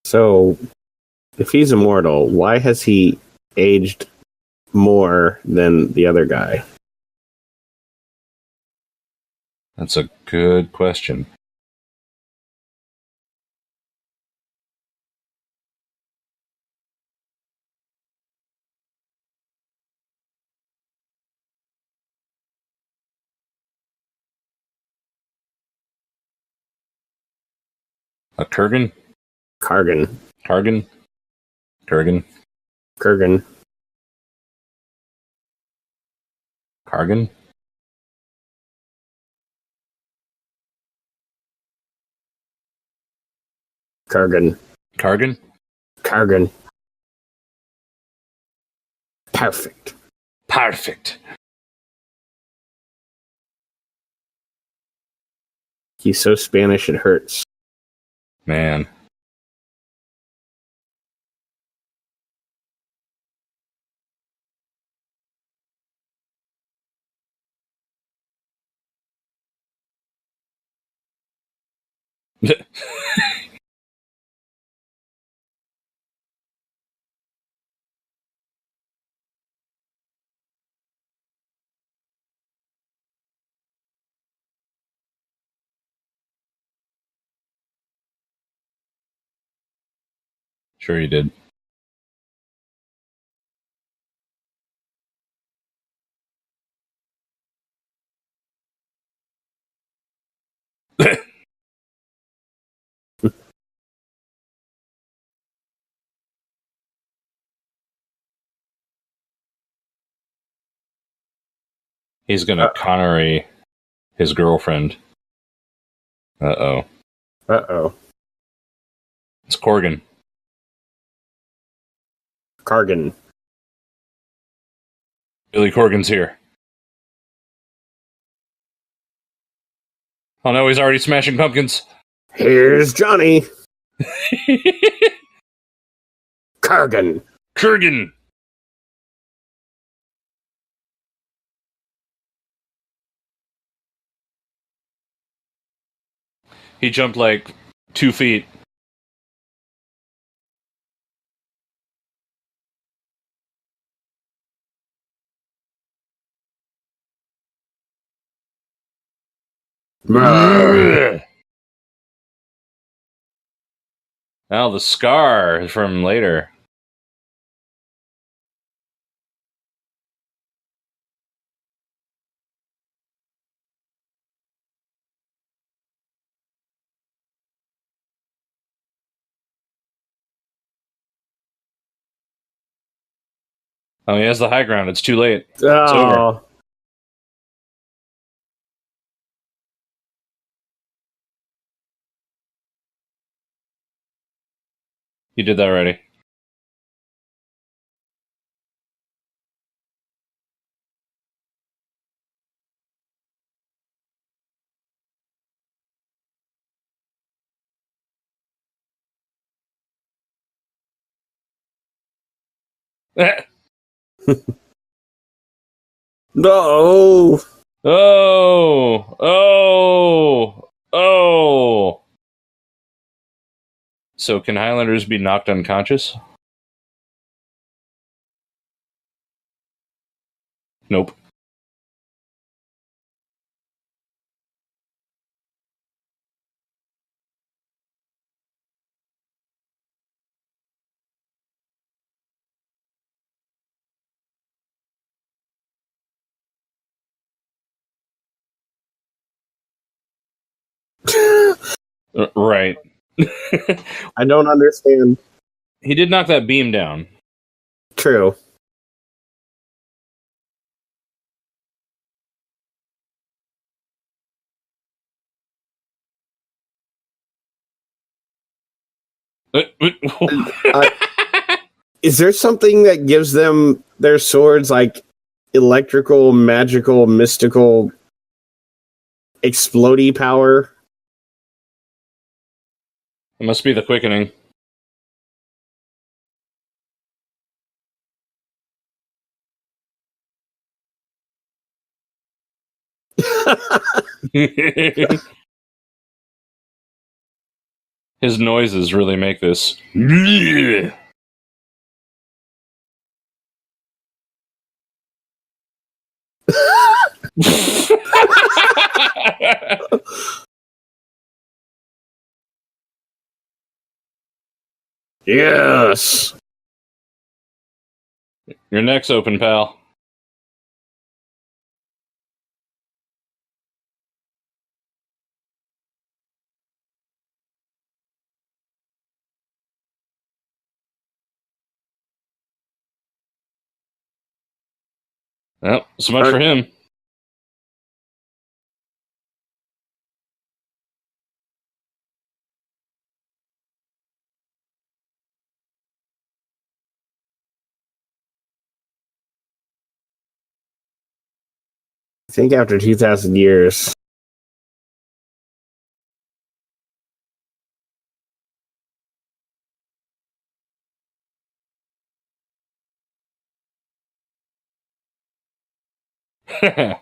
So, if he's immortal, why has he aged more than the other guy? That's a good question. A Kurgan? Kargan. Kargan? Kurgan? Kurgan. Kargan? Kargan. Kargan? Kargan. Perfect. Perfect. He's so Spanish it hurts. Man. Sure you did. He's gonna Connery his girlfriend. Uh-oh. Uh-oh. It's Corgan. Cargan. Billy Corgan's here. Oh no, he's already smashing pumpkins. Here's Johnny. Cargan. Kurgan! He jumped like 2 feet. Now the scar from later. Oh, he has the high ground. It's too late. It's over. Oh. You did that already. No. Oh! Oh! Oh! So can Highlanders be knocked unconscious? Nope. Right. I don't understand. He did knock that beam down. True. Is there something that gives them their swords like electrical, magical, mystical, explodey power? It must be the quickening. His noises really make this. Yes. Your neck's open, pal. Well, so much for him. I think after 2,000 years. Ah!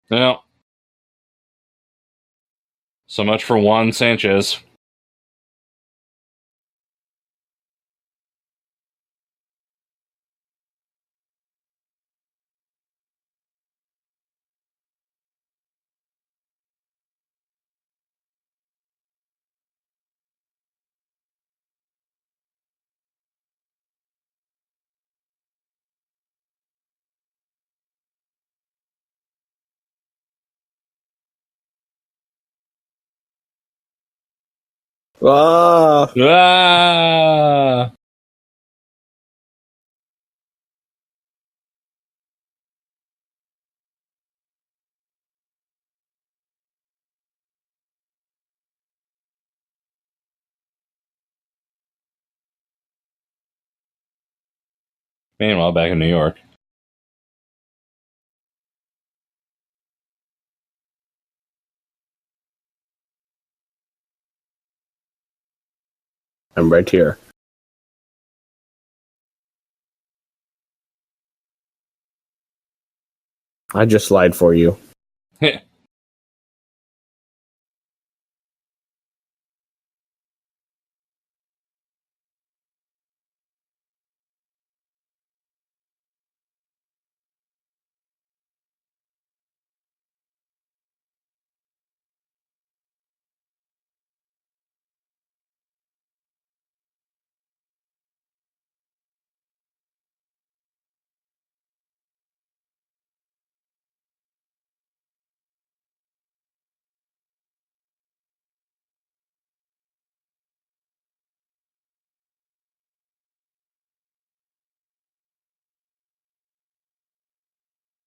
Well, so much for Juan Sanchez. Ah, Ah! Meanwhile, back in New York. I'm right here. I just lied for you.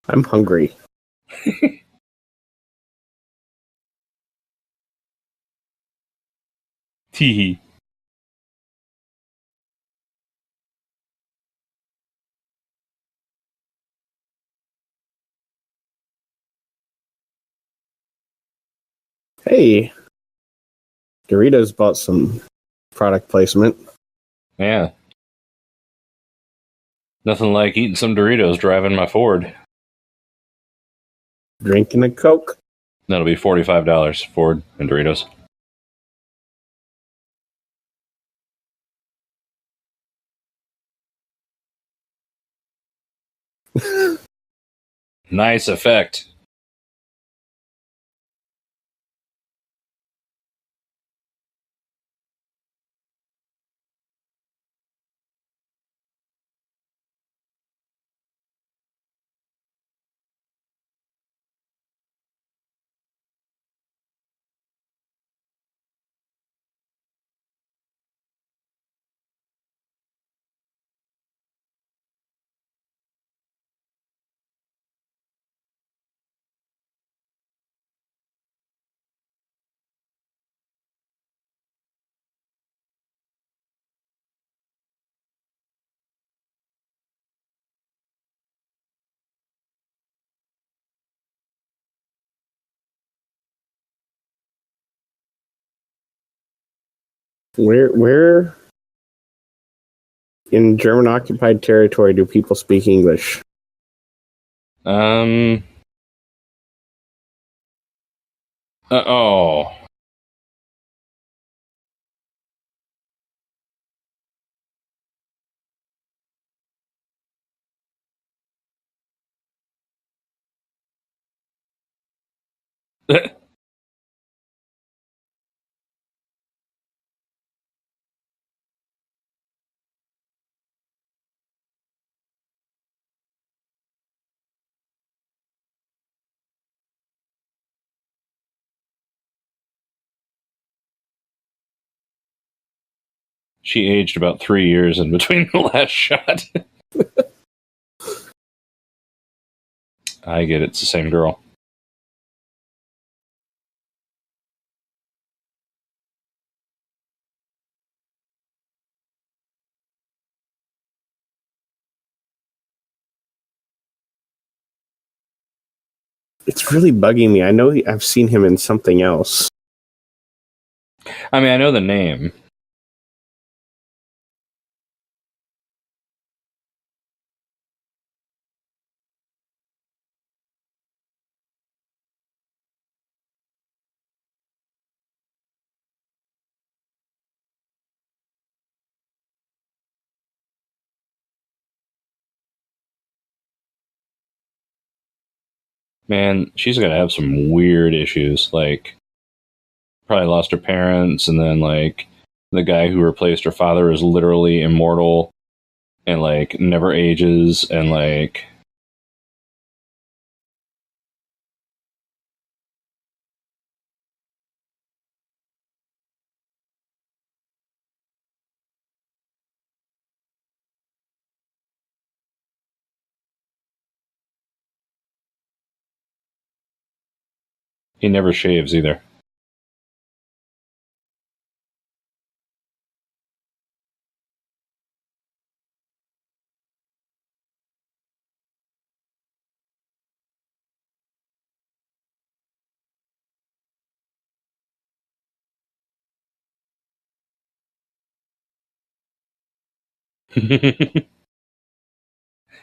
I'm hungry. Teehee. Hey, Doritos bought some product placement. Yeah. Nothing like eating some Doritos driving my Ford. Drinking a Coke. That'll be $45, Ford and Doritos. Nice effect. Where in German occupied territory do people speak English? Um. Oh. She aged about 3 years in between the last shot. I get it. It's the same girl. It's really bugging me. I know I've seen him in something else. I mean, I know the name. Man, she's gonna have some weird issues. Like, probably lost her parents, and then, like, the guy who replaced her father is literally immortal and, like, never ages, and, like, He never shaves either.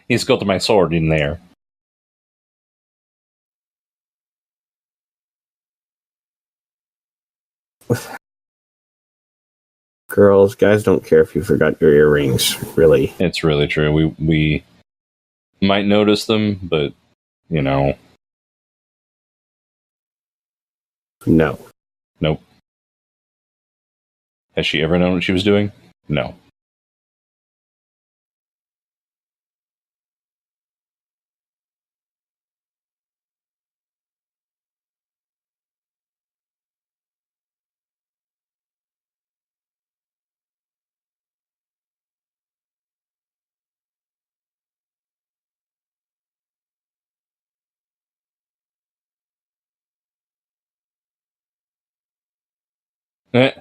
He's got my sword in there. Girls, guys don't care if you forgot your earrings, really. It's really true. We might notice them, but, you know. No. Nope. Has she ever known what she was doing? No. Eh.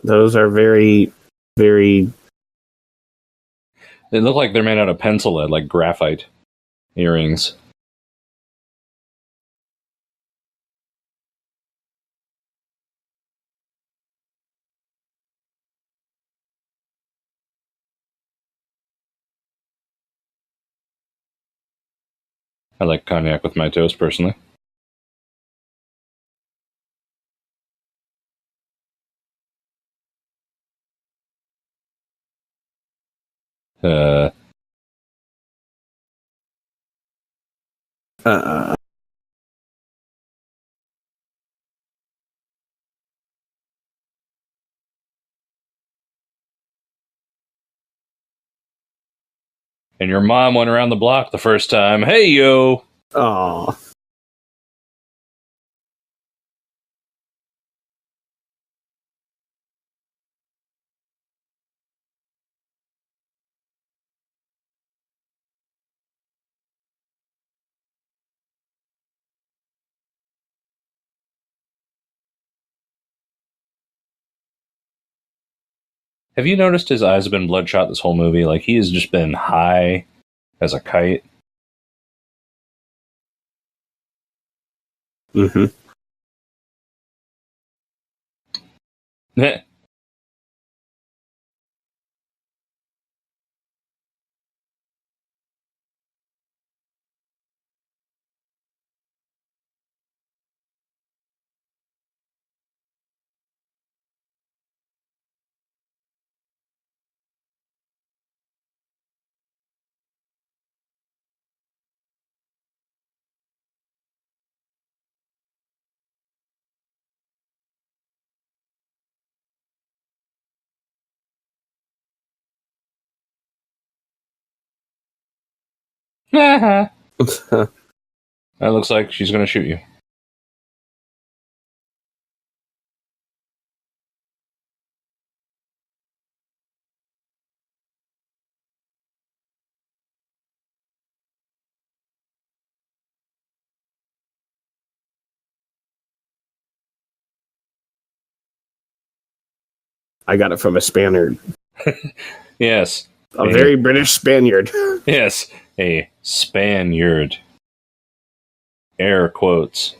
Those are very, very... They look like they're made out of pencil lead, like graphite earrings. I like cognac with my toast, personally. Uh, Uh, and your mom went around the block the first time. Hey, yo! Aw. Have you noticed his eyes have been bloodshot this whole movie? Like, he has just been high as a kite. Mm-hmm. Heh. That looks like she's going to shoot you. I got it from a Spaniard. Yes. A very British Spaniard. Yes. A Spaniard. Air quotes.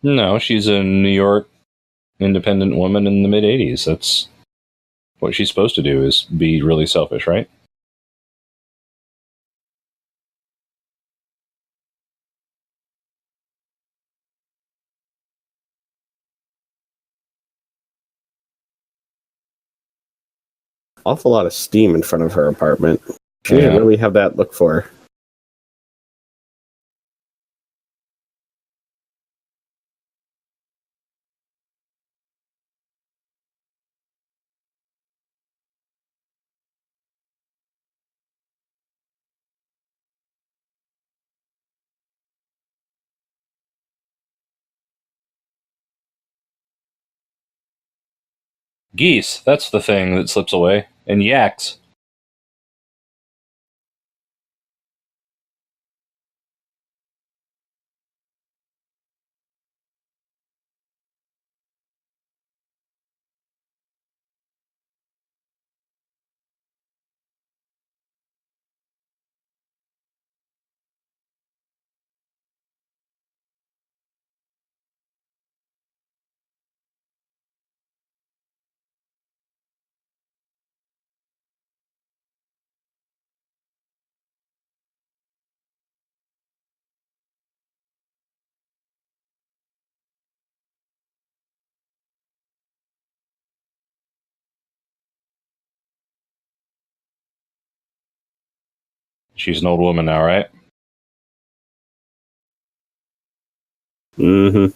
No, she's a New York independent woman in the mid 80s. That's what she's supposed to do, is be really selfish, right? awful lot of steam in front of her apartment. She didn't really have that look for her. Geese, that's the thing that slips away. And yaks. She's an old woman now, right? Mm-hmm.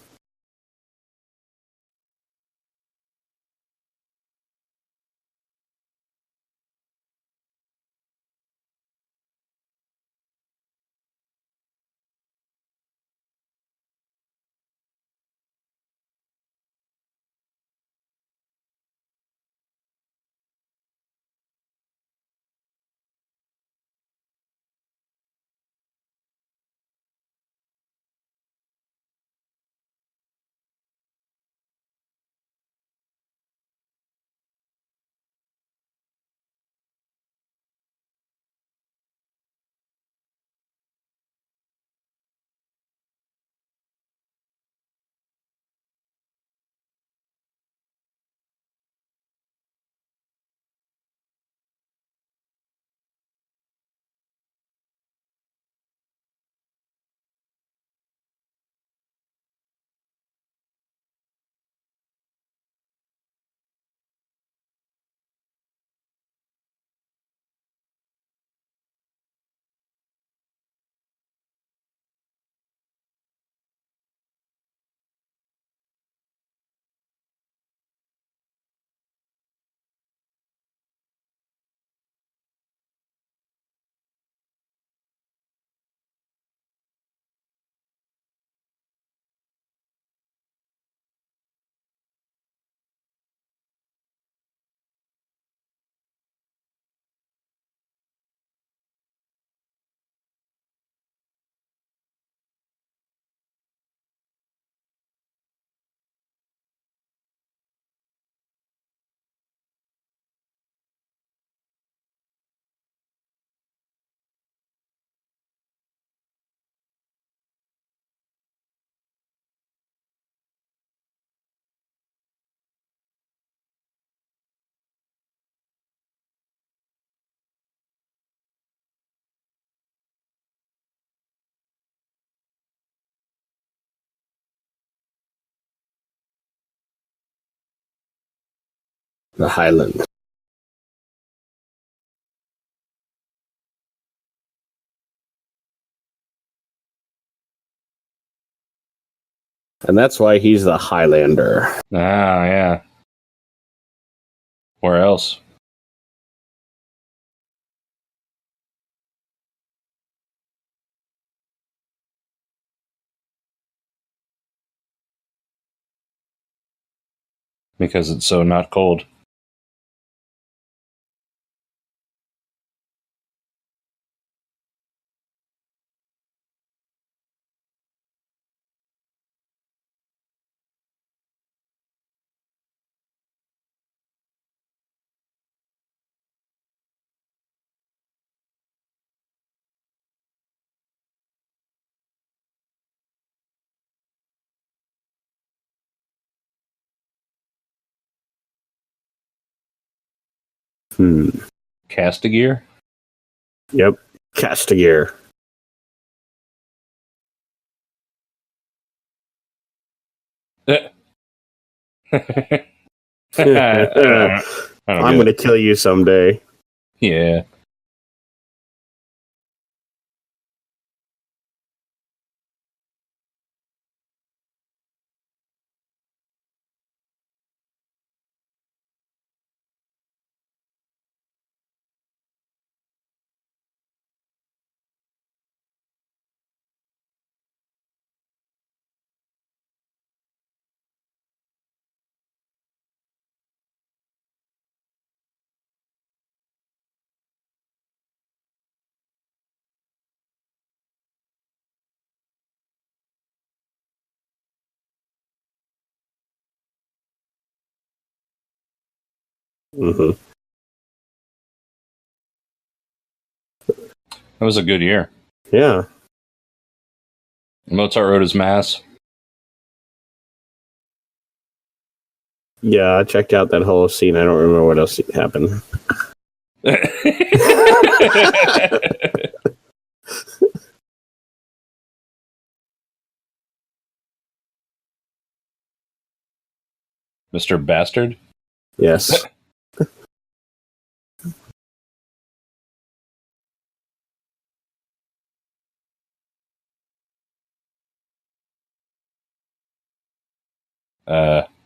The Highland. And that's why he's the Highlander. Ah, yeah. Where else? Because it's so not cold. Castigear? Yep. Castigear. I don't I'm get going to it. kill you someday. Yeah. Hmm. That was a good year. Yeah. Mozart wrote his mass. Yeah, I checked out that whole scene. I don't remember what else happened. Mr. Bastard. Yes.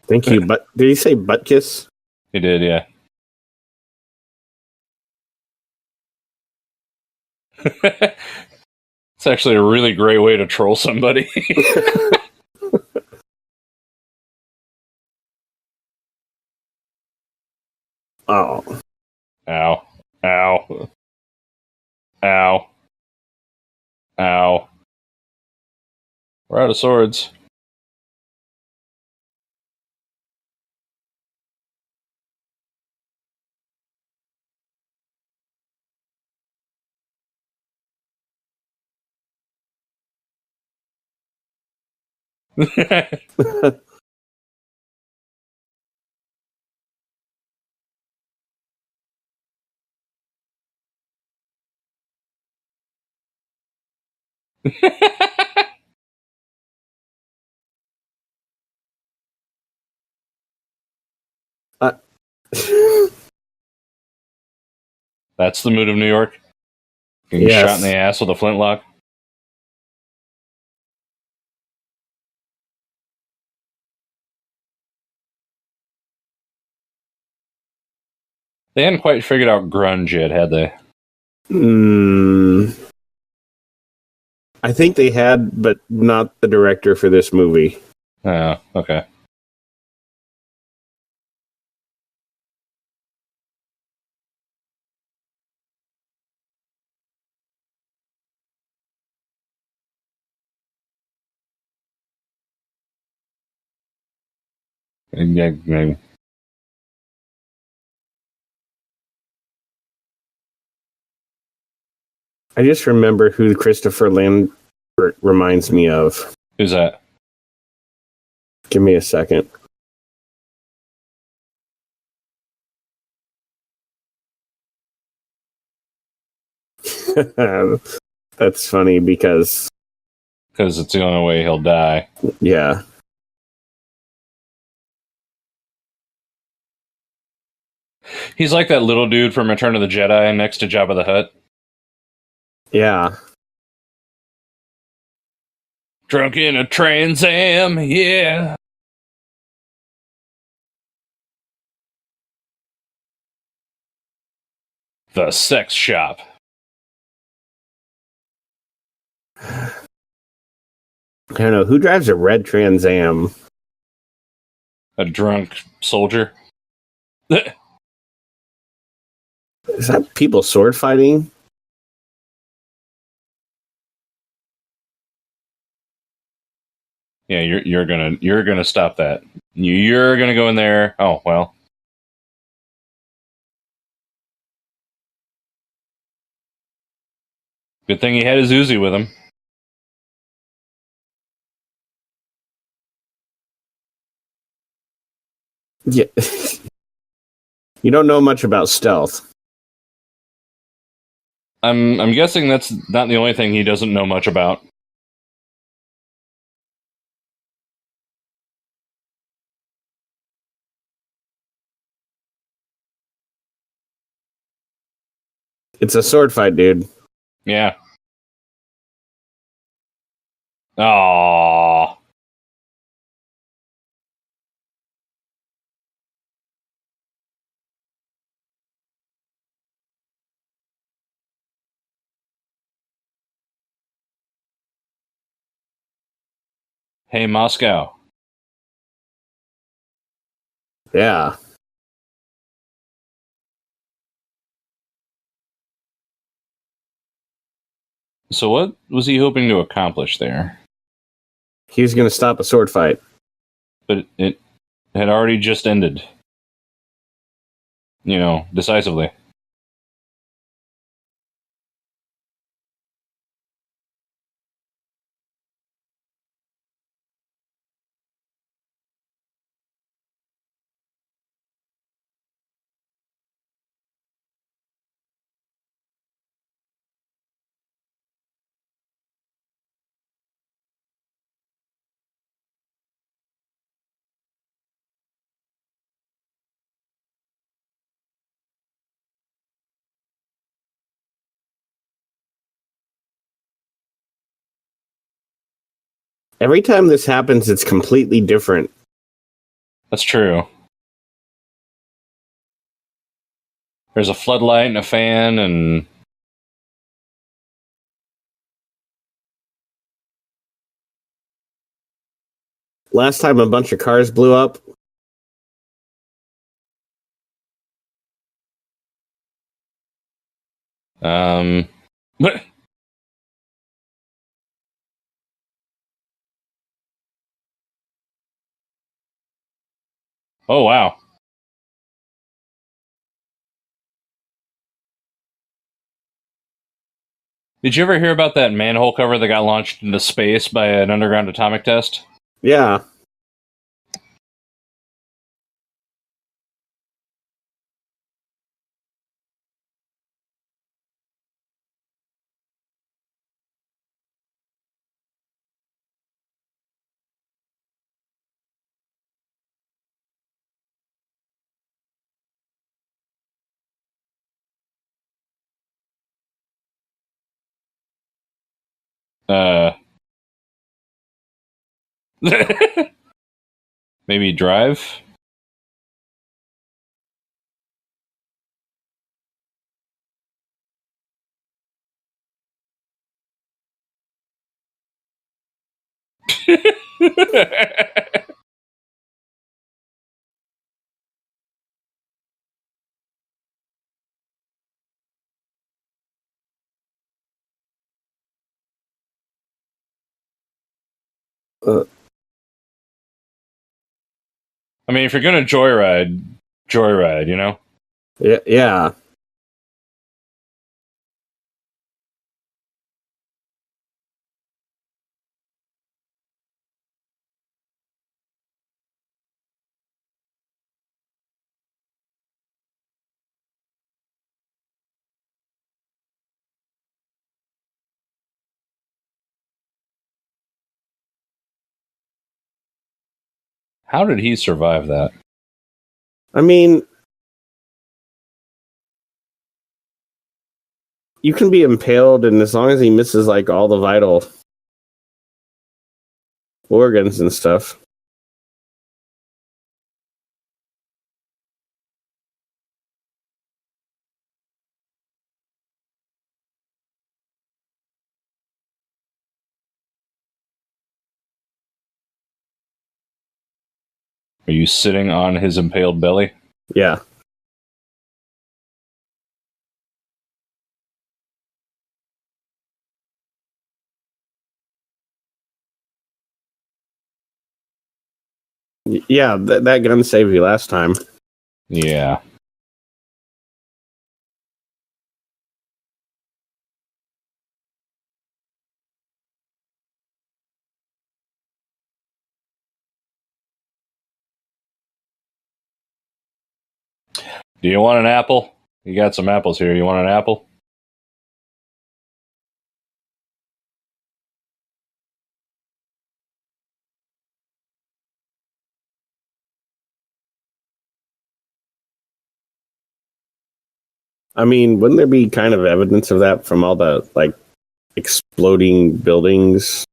Thank you. But did he say butt kiss? He did, yeah. It's actually a really great way to troll somebody. Oh. Ow. Ow. Ow. Ow. We're out of swords. Uh, That's the mood of New York. Getting shot in the yes. ass with a flintlock. They hadn't quite figured out grunge yet, had they? I think they had, but not the director for this movie. Oh, okay. Yeah. I just remember who Christopher Lambert reminds me of. Who's that? Give me a second. That's funny because, Because it's the only way he'll die. yeah. He's like that little dude from Return of the Jedi next to Jabba the Hutt. Yeah. Drunk in a Trans Am, yeah. The sex shop. I don't know. Who drives a red Trans Am? A drunk soldier. Is that people sword fighting? Yeah, you're gonna stop that. You're gonna go in there. Oh well. Good thing he had his Uzi with him. Yeah. You don't know much about stealth. I'm guessing that's not the only thing he doesn't know much about. It's a sword fight, dude. Yeah. Oh. Hey, Moscow. Yeah. So what was he hoping to accomplish there? He was going to stop a sword fight. But it had already just ended. Decisively. Every time this happens, it's completely different. That's true. There's a floodlight and a fan and... Last time a bunch of cars blew up. What? Oh, wow. Did you ever hear about that manhole cover that got launched into space by an underground atomic test? Yeah. Maybe drive? Uh, I mean, if you're gonna joyride, you know? yeah. How did he survive that? I mean, you can be impaled, and as long as he misses like all the vital organs and stuff. Are you sitting on his impaled belly? Yeah. Yeah, that gun saved you last time. Yeah. Do you want an apple? You got some apples here. You want an apple? I mean, wouldn't there be kind of evidence of that from all the like exploding buildings?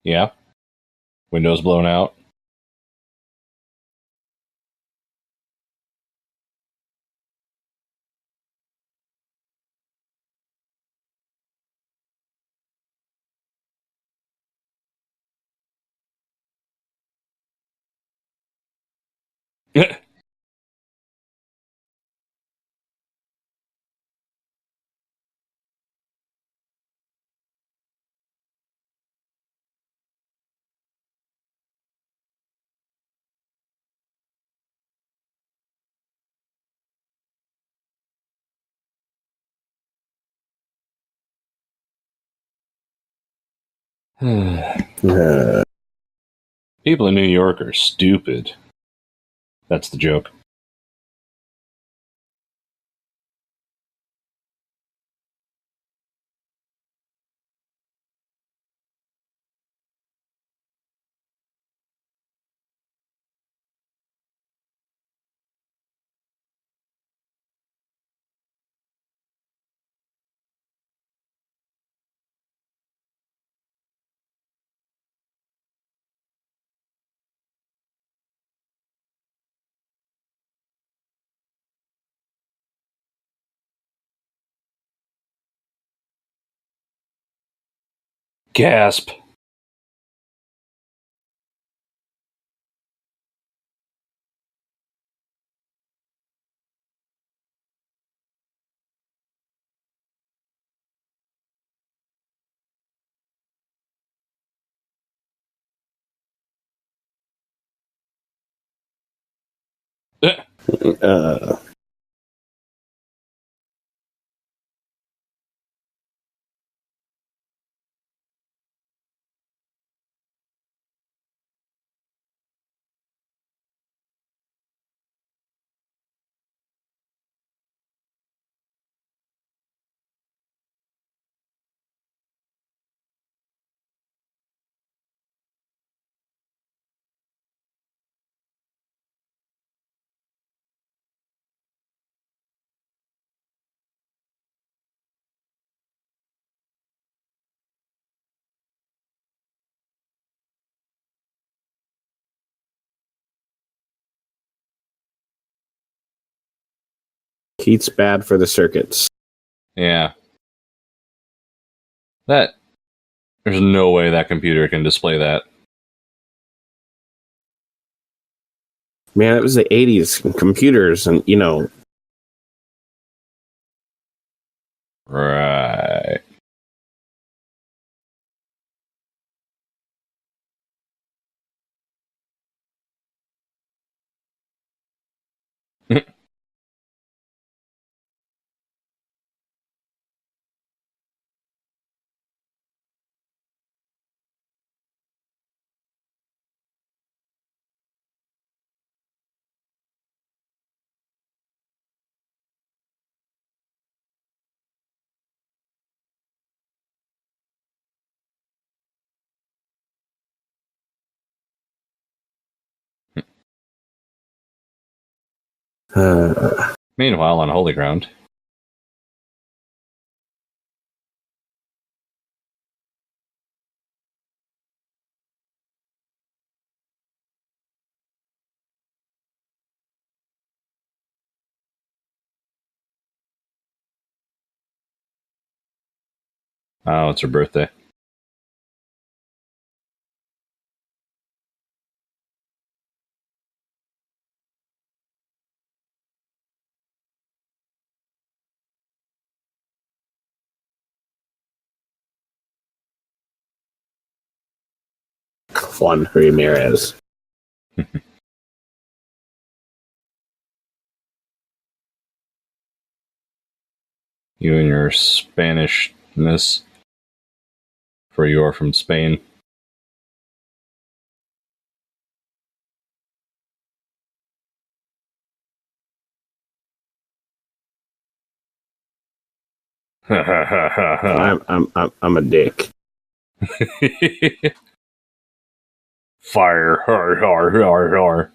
Yeah. Windows blown out. People in New York are stupid. That's the joke. Gasp. Uh, heat's bad for the circuits. Yeah. There's no way that computer can display that. Man, it was the 80s and computers and, Right. Meanwhile, on Holy Ground. Oh, it's her birthday. Juan Ramirez. You and your Spanishness, for you are from Spain. I'm a dick. Fire. Har, har, har, har.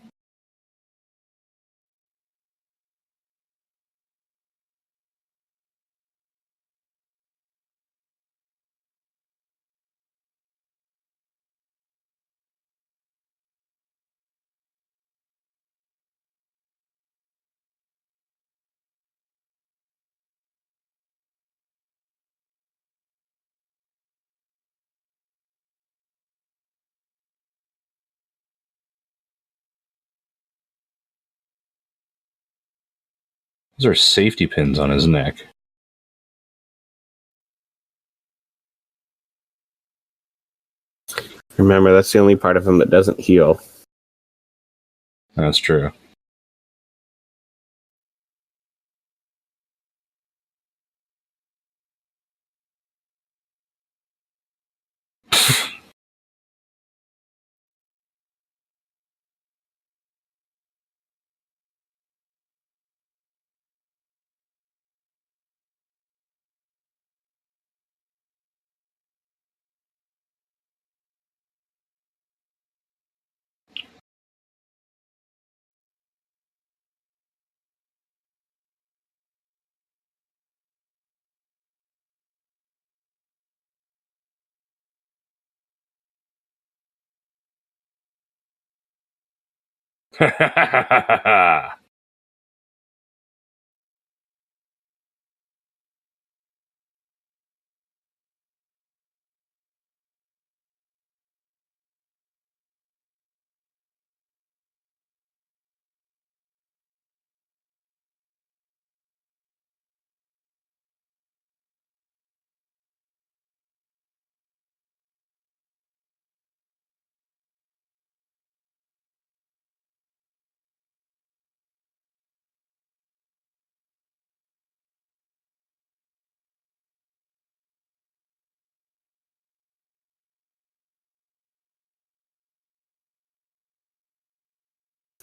Those are safety pins on his neck. Remember, that's the only part of him that doesn't heal. That's true.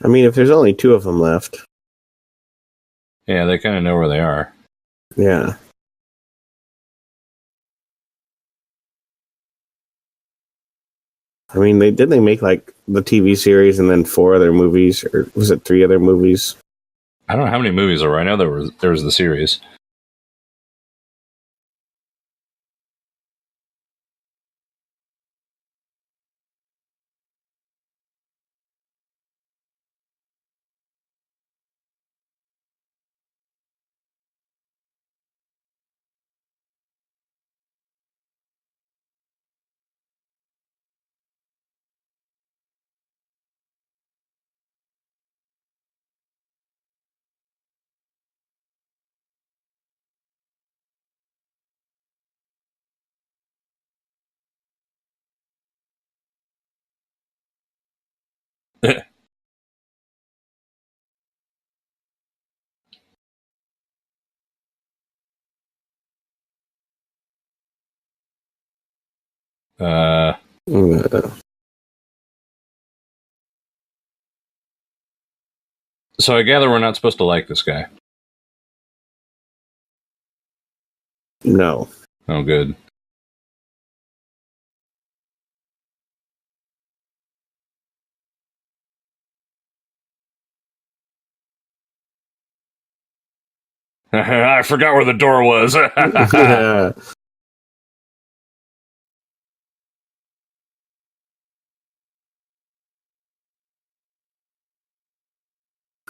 I mean, if there's only 2 of them left. Yeah, they kind of know where they are. Yeah. I mean, they make like the TV series and then 4 other movies, or was it 3 other movies? I don't know how many movies there were. I know there was the series. uh, Uh, so I gather we're not supposed to like this guy. no. Oh, good. I forgot where the door was. Yeah.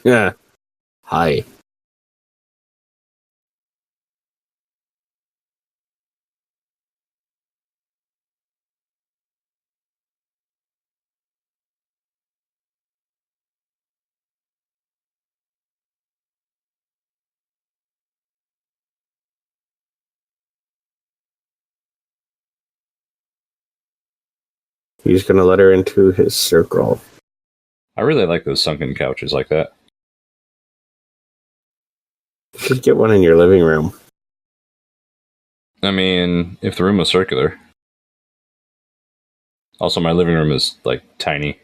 Yeah. Hi. He's gonna let her into his circle. I really like those sunken couches like that. You should get one in your living room. I mean, if the room was circular. Also, my living room is like tiny.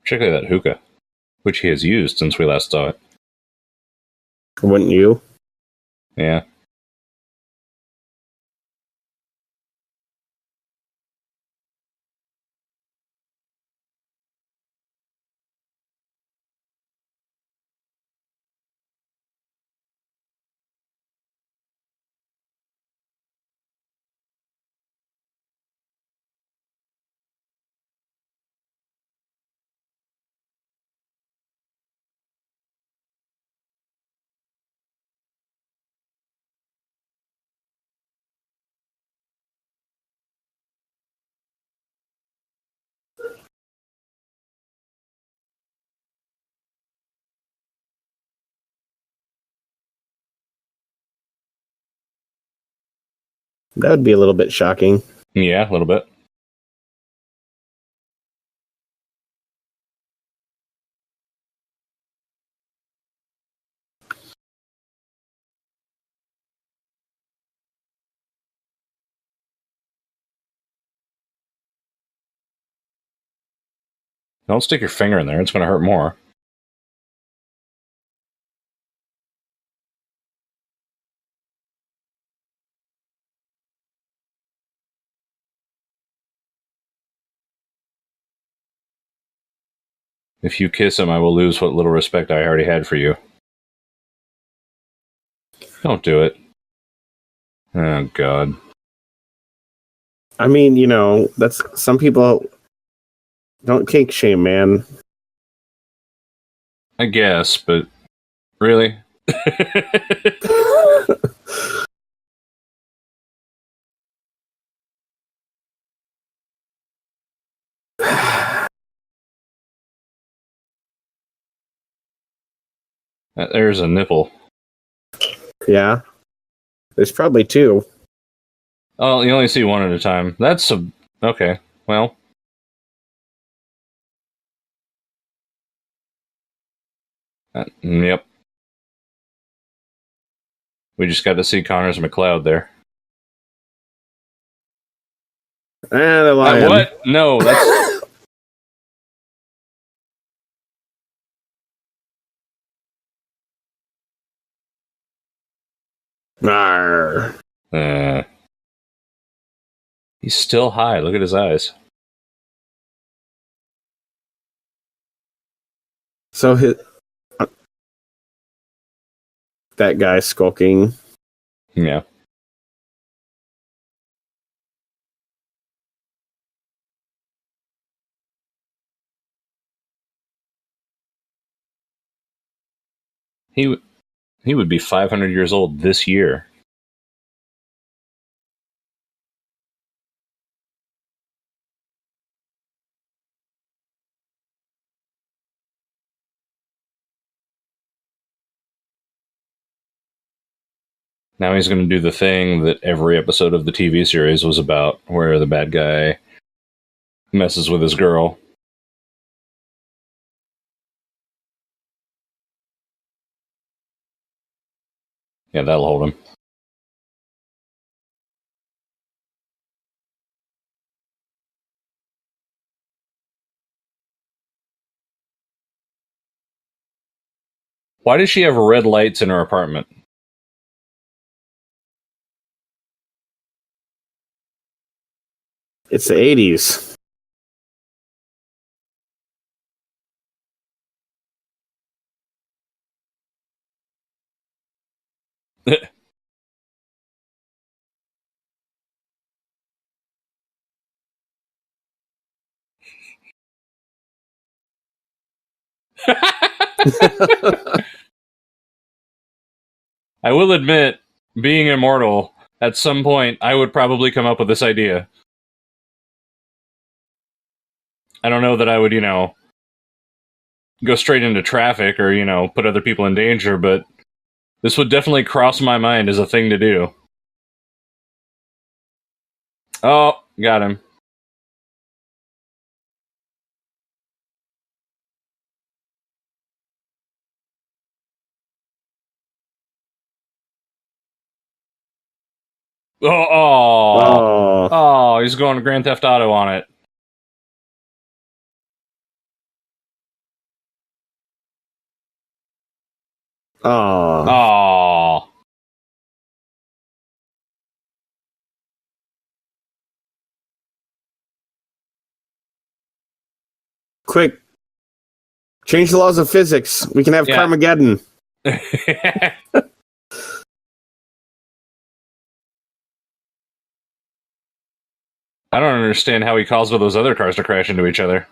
Particularly that hookah, which he has used since we last saw it. Wouldn't you? Yeah. That would be a little bit shocking. Yeah, a little bit. Don't stick your finger in there. It's going to hurt more. If you kiss him, I will lose what little respect I already had for you. Don't do it. Oh, God. I mean, you know, that's some people don't kink shame, man. I guess, but really? There's a nipple. Yeah. There's probably two. Oh, you only see one at a time. That's a... Okay, well. Yep. We just got to see Connors McLeod there. The lion. What? No, that's... Arr. He's still high. Look at his eyes. So that guy skulking. Yeah. He would be 500 years old this year. Now he's going to do the thing that every episode of the TV series was about, where the bad guy messes with his girl. Yeah, that'll hold him. Why does she have red lights in her apartment? It's the 80s. I will admit, being immortal, at some point, I would probably come up with this idea. I don't know that I would, go straight into traffic or, put other people in danger, but this would definitely cross my mind as a thing to do. Oh, got him. Oh, he's going Grand Theft Auto on it. Oh. Quick. Change the laws of physics. We can have Carmageddon. I don't understand how he caused all those other cars to crash into each other.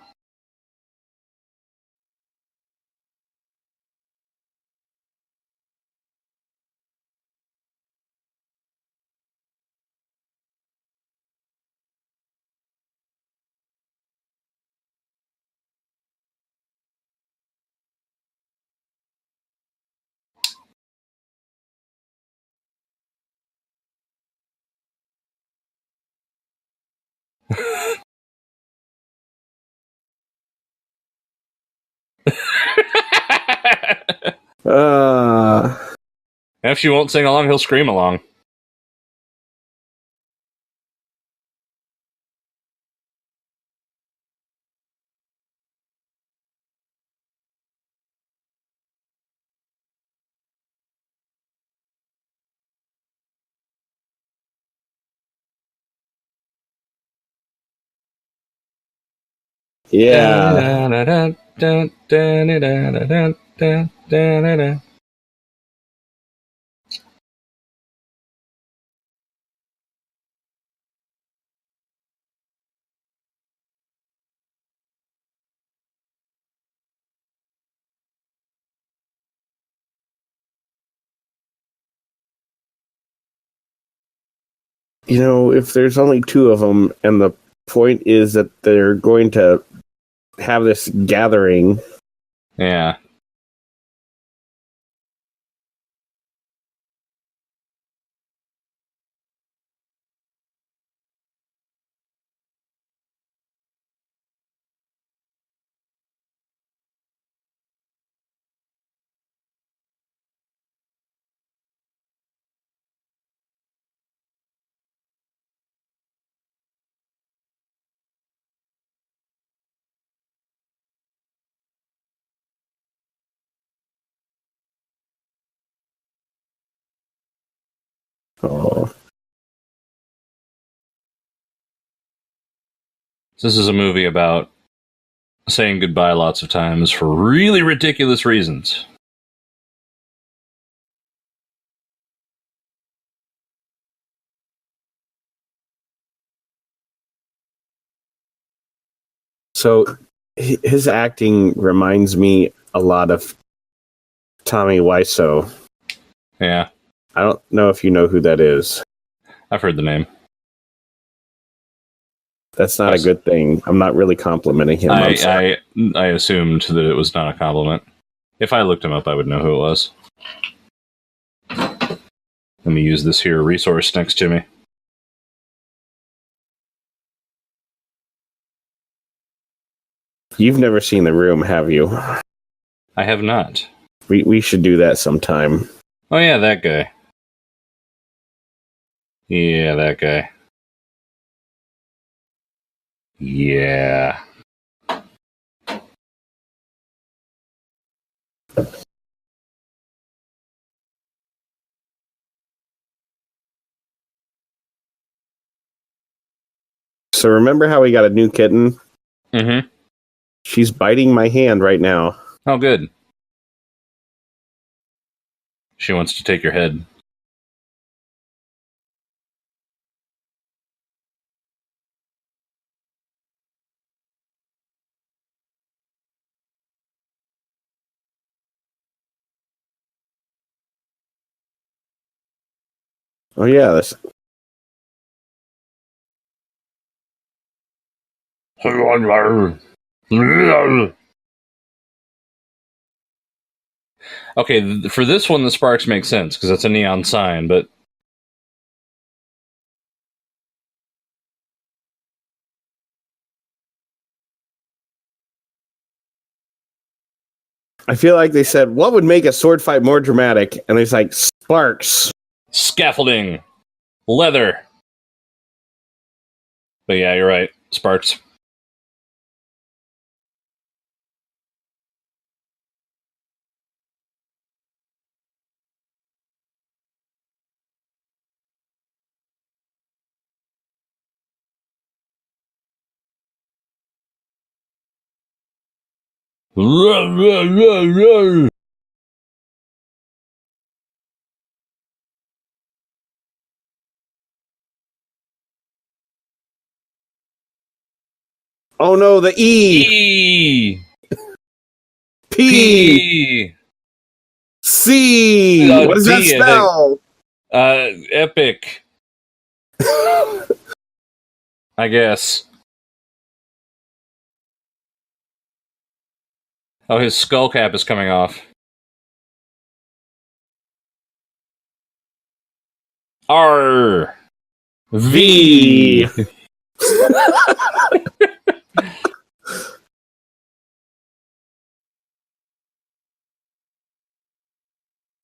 If she won't sing along, he'll scream along. Yeah. You know, if there's only two of them, and the point is that they're going to have this gathering. Yeah. Oh. This is a movie about saying goodbye lots of times for really ridiculous reasons. So his acting reminds me a lot of Tommy Wiseau. Yeah. I don't know if you know who that is. I've heard the name. That's not a good thing. I'm not really complimenting him. I assumed that it was not a compliment. If I looked him up, I would know who it was. Let me use this here resource next to me. You've never seen The Room, have you? I have not. We should do that sometime. Oh yeah, that guy. Yeah, that guy. Yeah. So remember how we got a new kitten? Mm-hmm. She's biting my hand right now. Oh, good. She wants to take your head. Oh yeah, that's... Okay, for this one, the sparks make sense because it's a neon sign, but I feel like they said, what would make a sword fight more dramatic? And it's like, sparks. scaffolding, leather. But yeah, you're right. Sparks. Oh no, the E! E! P! P! C! What does that D, spell? Epic. I guess. Oh, his skull cap is coming off. R. V.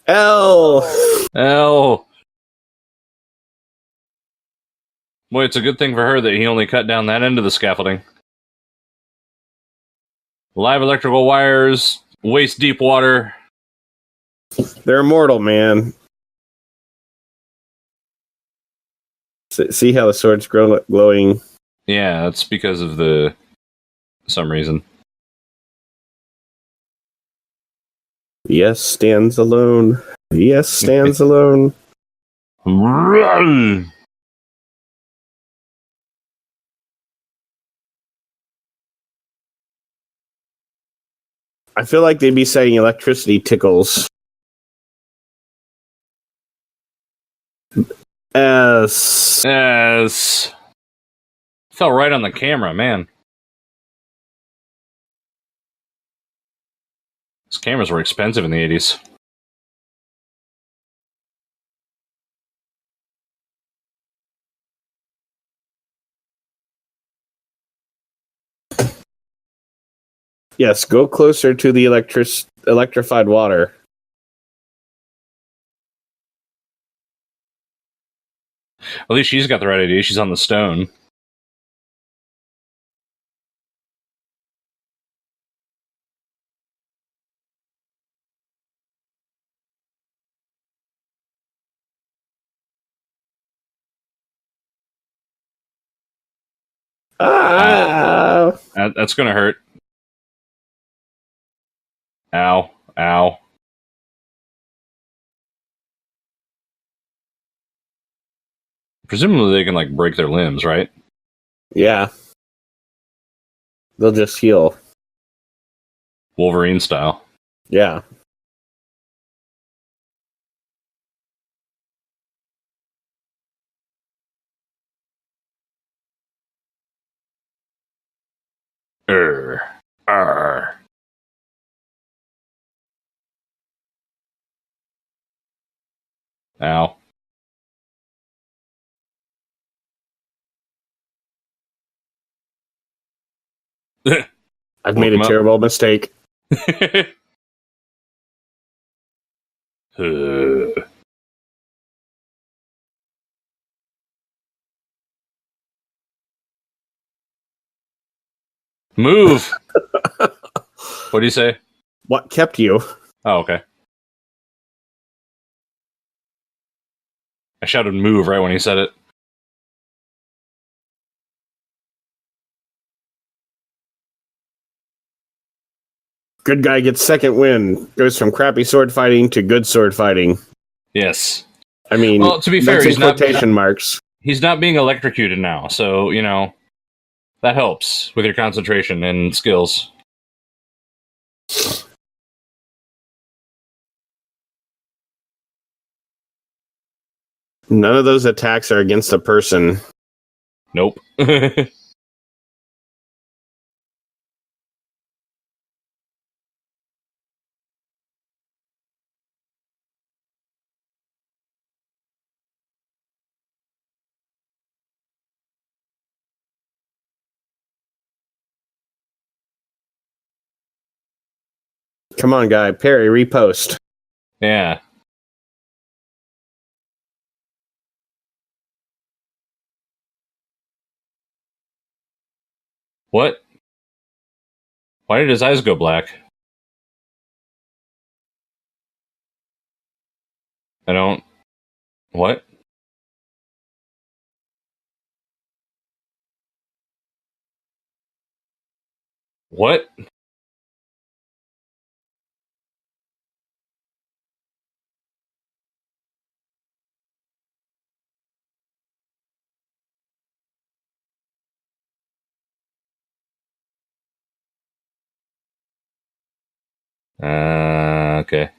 L. L. Boy, it's a good thing for her that he only cut down that end of the scaffolding. Live electrical wires, waist deep water. They're immortal, man. See how the sword's glowing? Yeah, that's because of some reason. Yes, stands alone. Yes, stands alone. I feel like they'd be saying electricity tickles. S. S. Fell right on the camera, man. These cameras were expensive in the 80s. Yes, go closer to the electrified water. At least she's got the right idea. She's on the stone. Ah! That's gonna hurt. Ow. Ow. Presumably they can, like, break their limbs, right? Yeah. They'll just heal. Wolverine style. Yeah. Arr. Ow. I've made a terrible mistake. Move! What do you say? What kept you? Oh, okay. I shouted move right when he said it. Good guy gets second win. Goes from crappy sword fighting to good sword fighting. Yes. I mean, well, to be fair, he's quotation marks. He's not being electrocuted now, so, you know, that helps with your concentration and skills. None of those attacks are against a person. Nope. Come on, guy. Parry, repost. Yeah. What? Why did his eyes go black? I don't... What? What? Okay.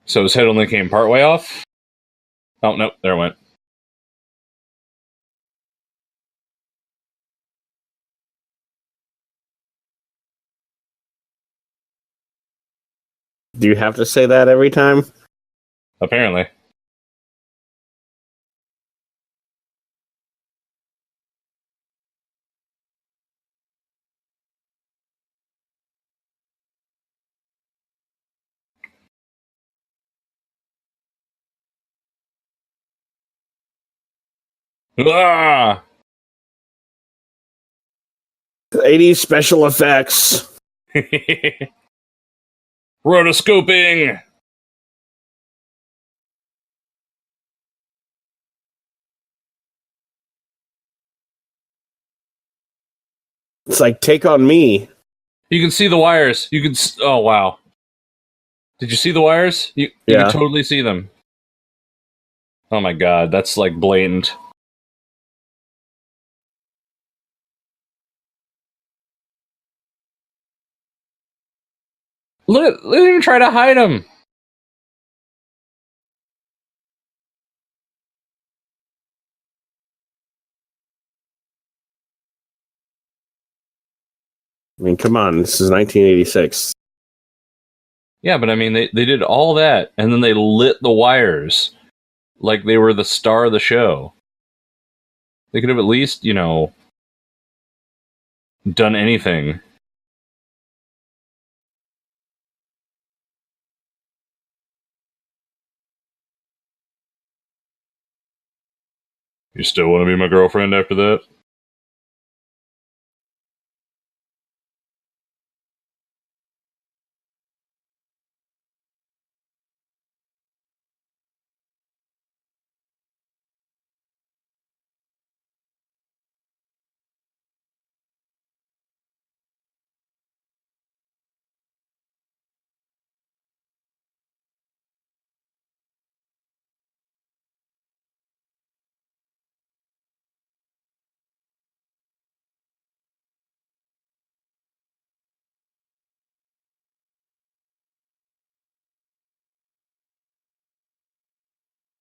So his head only came partway off? Oh, nope, there it went. Do you have to say that every time? Apparently. Ah! 80s special effects. Rotoscoping! It's like, take on me. You can see the wires. Oh, wow. Did you see the wires? You Yeah. can totally see them. Oh my god, that's like blatant. Look, they didn't even try to hide them. I mean, come on, this is 1986. Yeah, but I mean, they did all that, and then they lit the wires like they were the star of the show. They could have at least, done anything. You still want to be my girlfriend after that?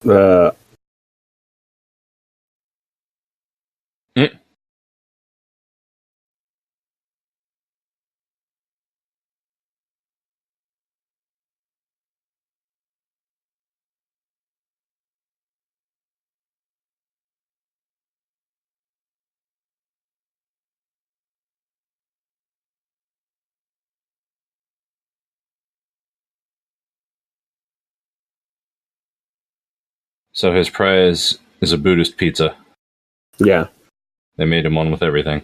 Uh, So his prize is a Buddhist pizza. yeah. They made him one with everything.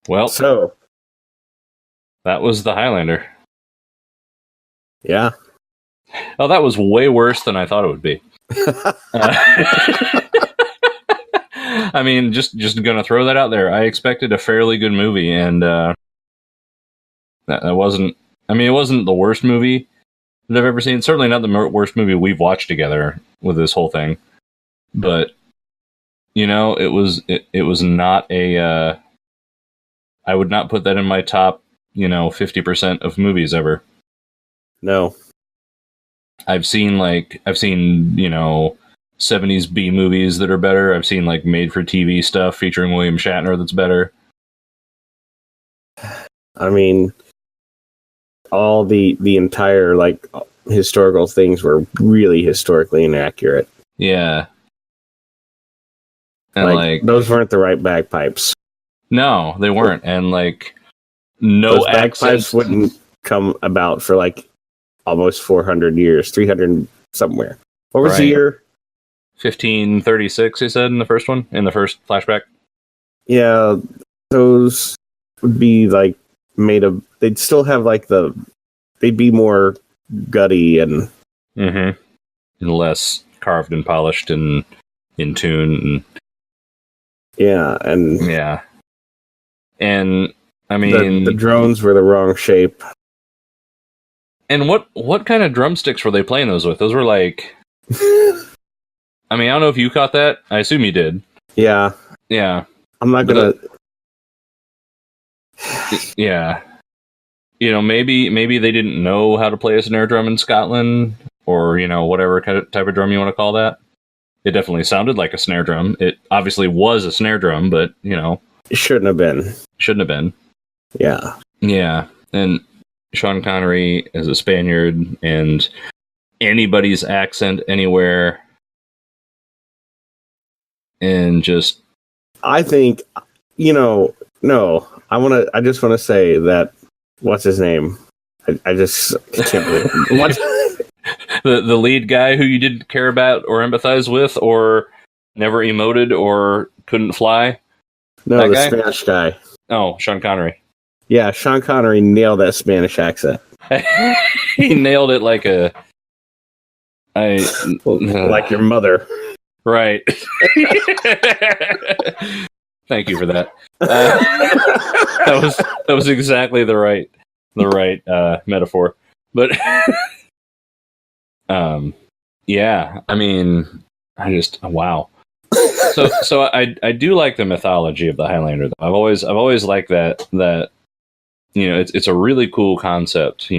Well, So, that was the Highlander. yeah. Oh, that was way worse than I thought it would be. I mean, just gonna throw that out there. I expected a fairly good movie, and that wasn't. I mean, it wasn't the worst movie that I've ever seen. Certainly not the worst movie we've watched together with this whole thing. But it was not a. I would not put that in my top 50% of movies ever. No. I've seen 70s B movies that are better. I've seen like made for TV stuff featuring William Shatner that's better. I mean, all the entire like historical things were really historically inaccurate. Yeah. And like those weren't the right bagpipes. No, they weren't. And like no those bagpipes wouldn't come about for like almost 400 years, 300 somewhere. What was the year? 1536, he said in the first one, in the first flashback. Yeah, those would be like made of. They'd still have like they'd be more gutty and and less carved and polished and in tune. And I mean, the drones were the wrong shape. And what kind of drumsticks were they playing those with? Those were like, I mean, I don't know if you caught that. I assume you did. Yeah. Yeah. I'm not gonna. Yeah. Maybe they didn't know how to play a snare drum in Scotland, or whatever kind of type of drum you want to call that. It definitely sounded like a snare drum. It obviously was a snare drum, but It shouldn't have been. Shouldn't have been. Yeah. Yeah, and Sean Connery is a Spaniard, and anybody's accent anywhere, and just I think, no, I just want to say that, what's his name? I just can't believe what? the lead guy who you didn't care about or empathize with or never emoted or couldn't fly. No, the Spanish guy. Oh, Sean Connery. Yeah, Sean Connery nailed that Spanish accent. He nailed it like like your mother. Right. Thank you for that. That was exactly the right metaphor. But yeah, I mean, wow. So I do like the mythology of the Highlander, though. I've always liked that it's a really cool concept,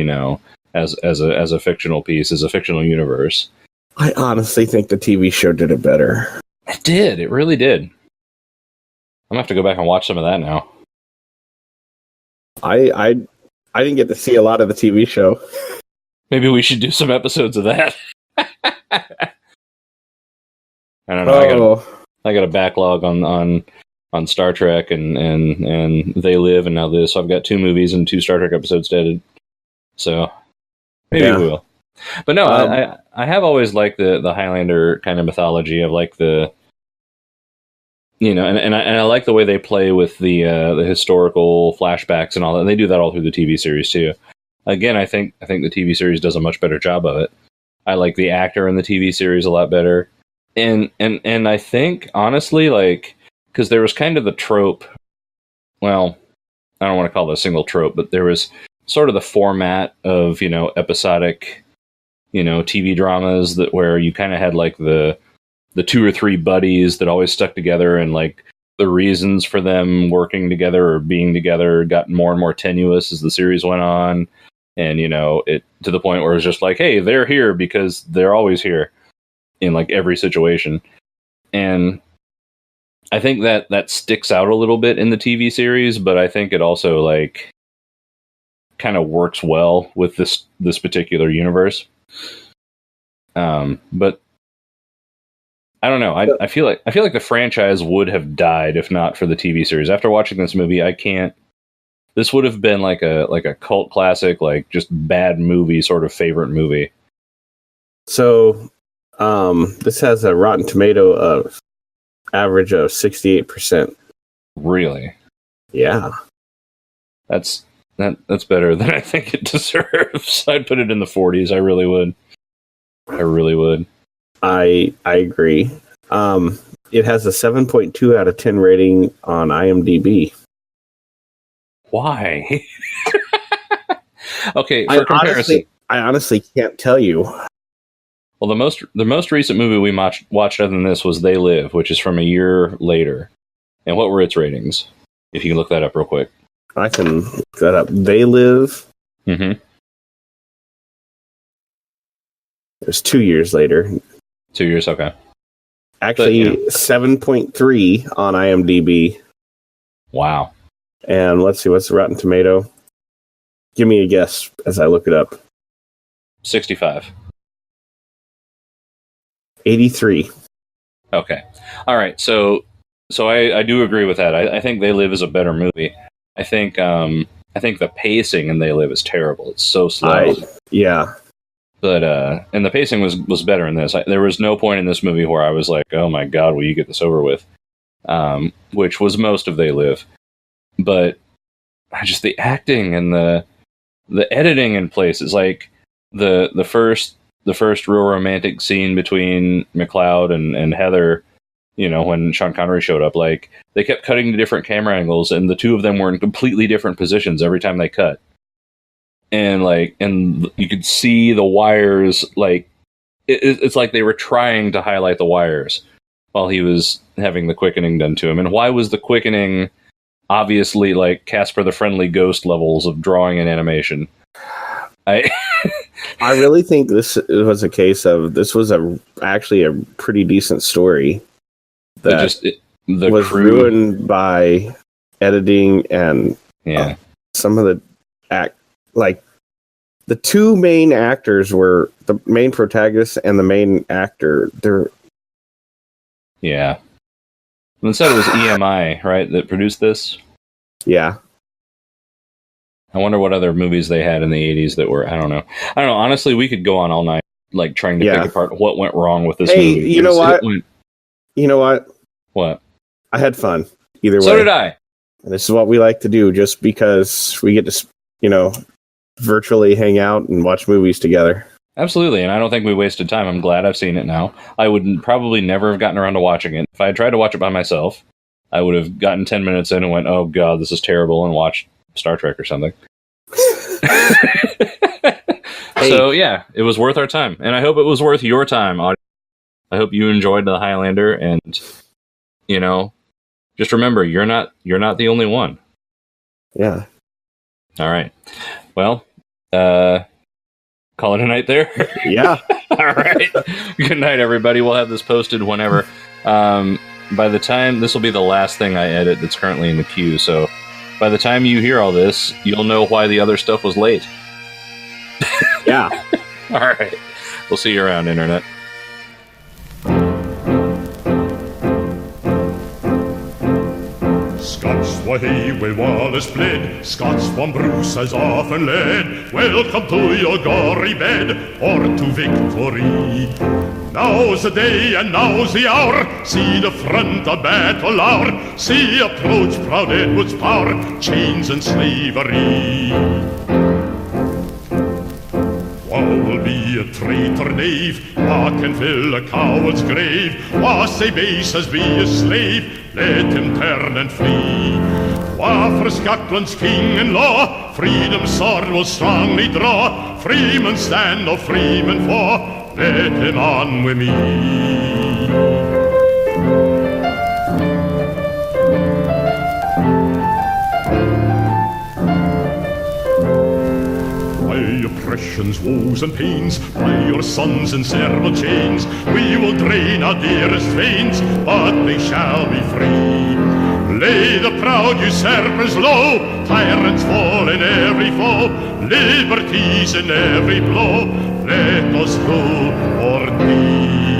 as a fictional piece, as a fictional universe. I honestly think the TV show did it better. It did. It really did. I'm gonna have to go back and watch some of that now. I didn't get to see a lot of the TV show. Maybe we should do some episodes of that. I don't know. I got a backlog on Star Trek and They Live and now this. So I've got 2 movies and 2 Star Trek episodes dated. So maybe we will. But no, I have always liked the Highlander kind of mythology. I've liked the and I like the way they play with the historical flashbacks and all that. And they do that all through the TV series too. Again, I think the TV series does a much better job of it. I like the actor in the TV series a lot better. And I think honestly, like, because there was kind of the trope. Well, I don't want to call it a single trope, but there was sort of the format of episodic TV dramas where you kind of had like the 2 or 3 buddies that always stuck together, and like the reasons for them working together or being together got more and more tenuous as the series went on, and it to the point where it was just like, hey, they're here because they're always here in like every situation. And I think that sticks out a little bit in the TV series, but I think it also like kind of works well with this particular universe. But I don't know. I feel like the franchise would have died if not for the TV series. After watching this movie, I can't. This would have been like a cult classic, like just bad movie sort of favorite movie. So, this has a Rotten Tomato of average of 68%. Really? Yeah. That's better than I think it deserves. I'd put it in the 40s. I really would. I agree. It has a 7.2 out of 10 rating on IMDb. Why? Okay, for comparison, I honestly can't tell you. Well, the most recent movie we watched other than this was They Live, which is from a year later. And what were its ratings? If you can look that up real quick. I can look that up. They Live. Mm-hmm. It was 2 years later. 2 years, okay. Actually, 7.3 on IMDb. Wow. And let's see, what's the Rotten Tomato? Give me a guess as I look it up. 65. 83. Okay. All right. So I do agree with that. I think They Live is a better movie. I think the pacing in They Live is terrible. It's so slow. Yeah. But and the pacing was better in this. There was no point in this movie where I was like, "Oh my god, will you get this over with?" Which was most of They Live. But just the acting and the editing in places, like the first real romantic scene between McLeod and Heather, when Sean Connery showed up, like they kept cutting to different camera angles, and the two of them were in completely different positions every time they cut. And you could see the wires, like it's like they were trying to highlight the wires, while he was having the quickening done to him? And why was the quickening obviously like Casper the Friendly Ghost levels of drawing and animation? I really think this was a case of this was actually a pretty decent story that was ruined by editing and some of the the two main actors were the main protagonist and the main actor. Yeah. Instead, it was EMI, right, that produced this? Yeah. I wonder what other movies they had in the 80s that were, I don't know. Honestly, we could go on all night, like, trying to pick apart what went wrong with this movie. You know what? You know what? What? I had fun, either way. So did I. And this is what we like to do, just because we get to, virtually hang out and watch movies together. Absolutely, and I don't think we wasted time. I'm glad I've seen it now. I would probably never have gotten around to watching it. If I had tried to watch it by myself, I would have gotten 10 minutes in and went, oh god, this is terrible, and watched Star Trek or something. So, yeah, it was worth our time. And I hope it was worth your time, audience. I hope you enjoyed the Highlander, and, just remember, you're not the only one. Yeah. All right. Well, call it a night there? Yeah. All right. Good night, everybody. We'll have this posted whenever. By the time, this will be the last thing I edit that's currently in the queue, so by the time you hear all this, you'll know why the other stuff was late. Yeah. All right. We'll see you around, Internet. Scots were he with Wallace bled, Scots from Bruce has often led. Welcome to your gory bed, or to victory. Now's the day and now's the hour, see the front of battle hour, see approach proud Edward's power, chains and slavery. Wha will be a traitor knave, wha can fill a coward's grave, wha say base as be a slave, let him turn and flee. Wha for Scotland's king and law, freedom's sword will strongly draw, freemen stand or freemen fall, let him on with me. By oppression's woes and pains, by your sons in serval chains, we will drain our dearest veins, but they shall be free. Lay the proud usurpers low, tyrants fall in every foe, liberties in every blow, let us rule or die.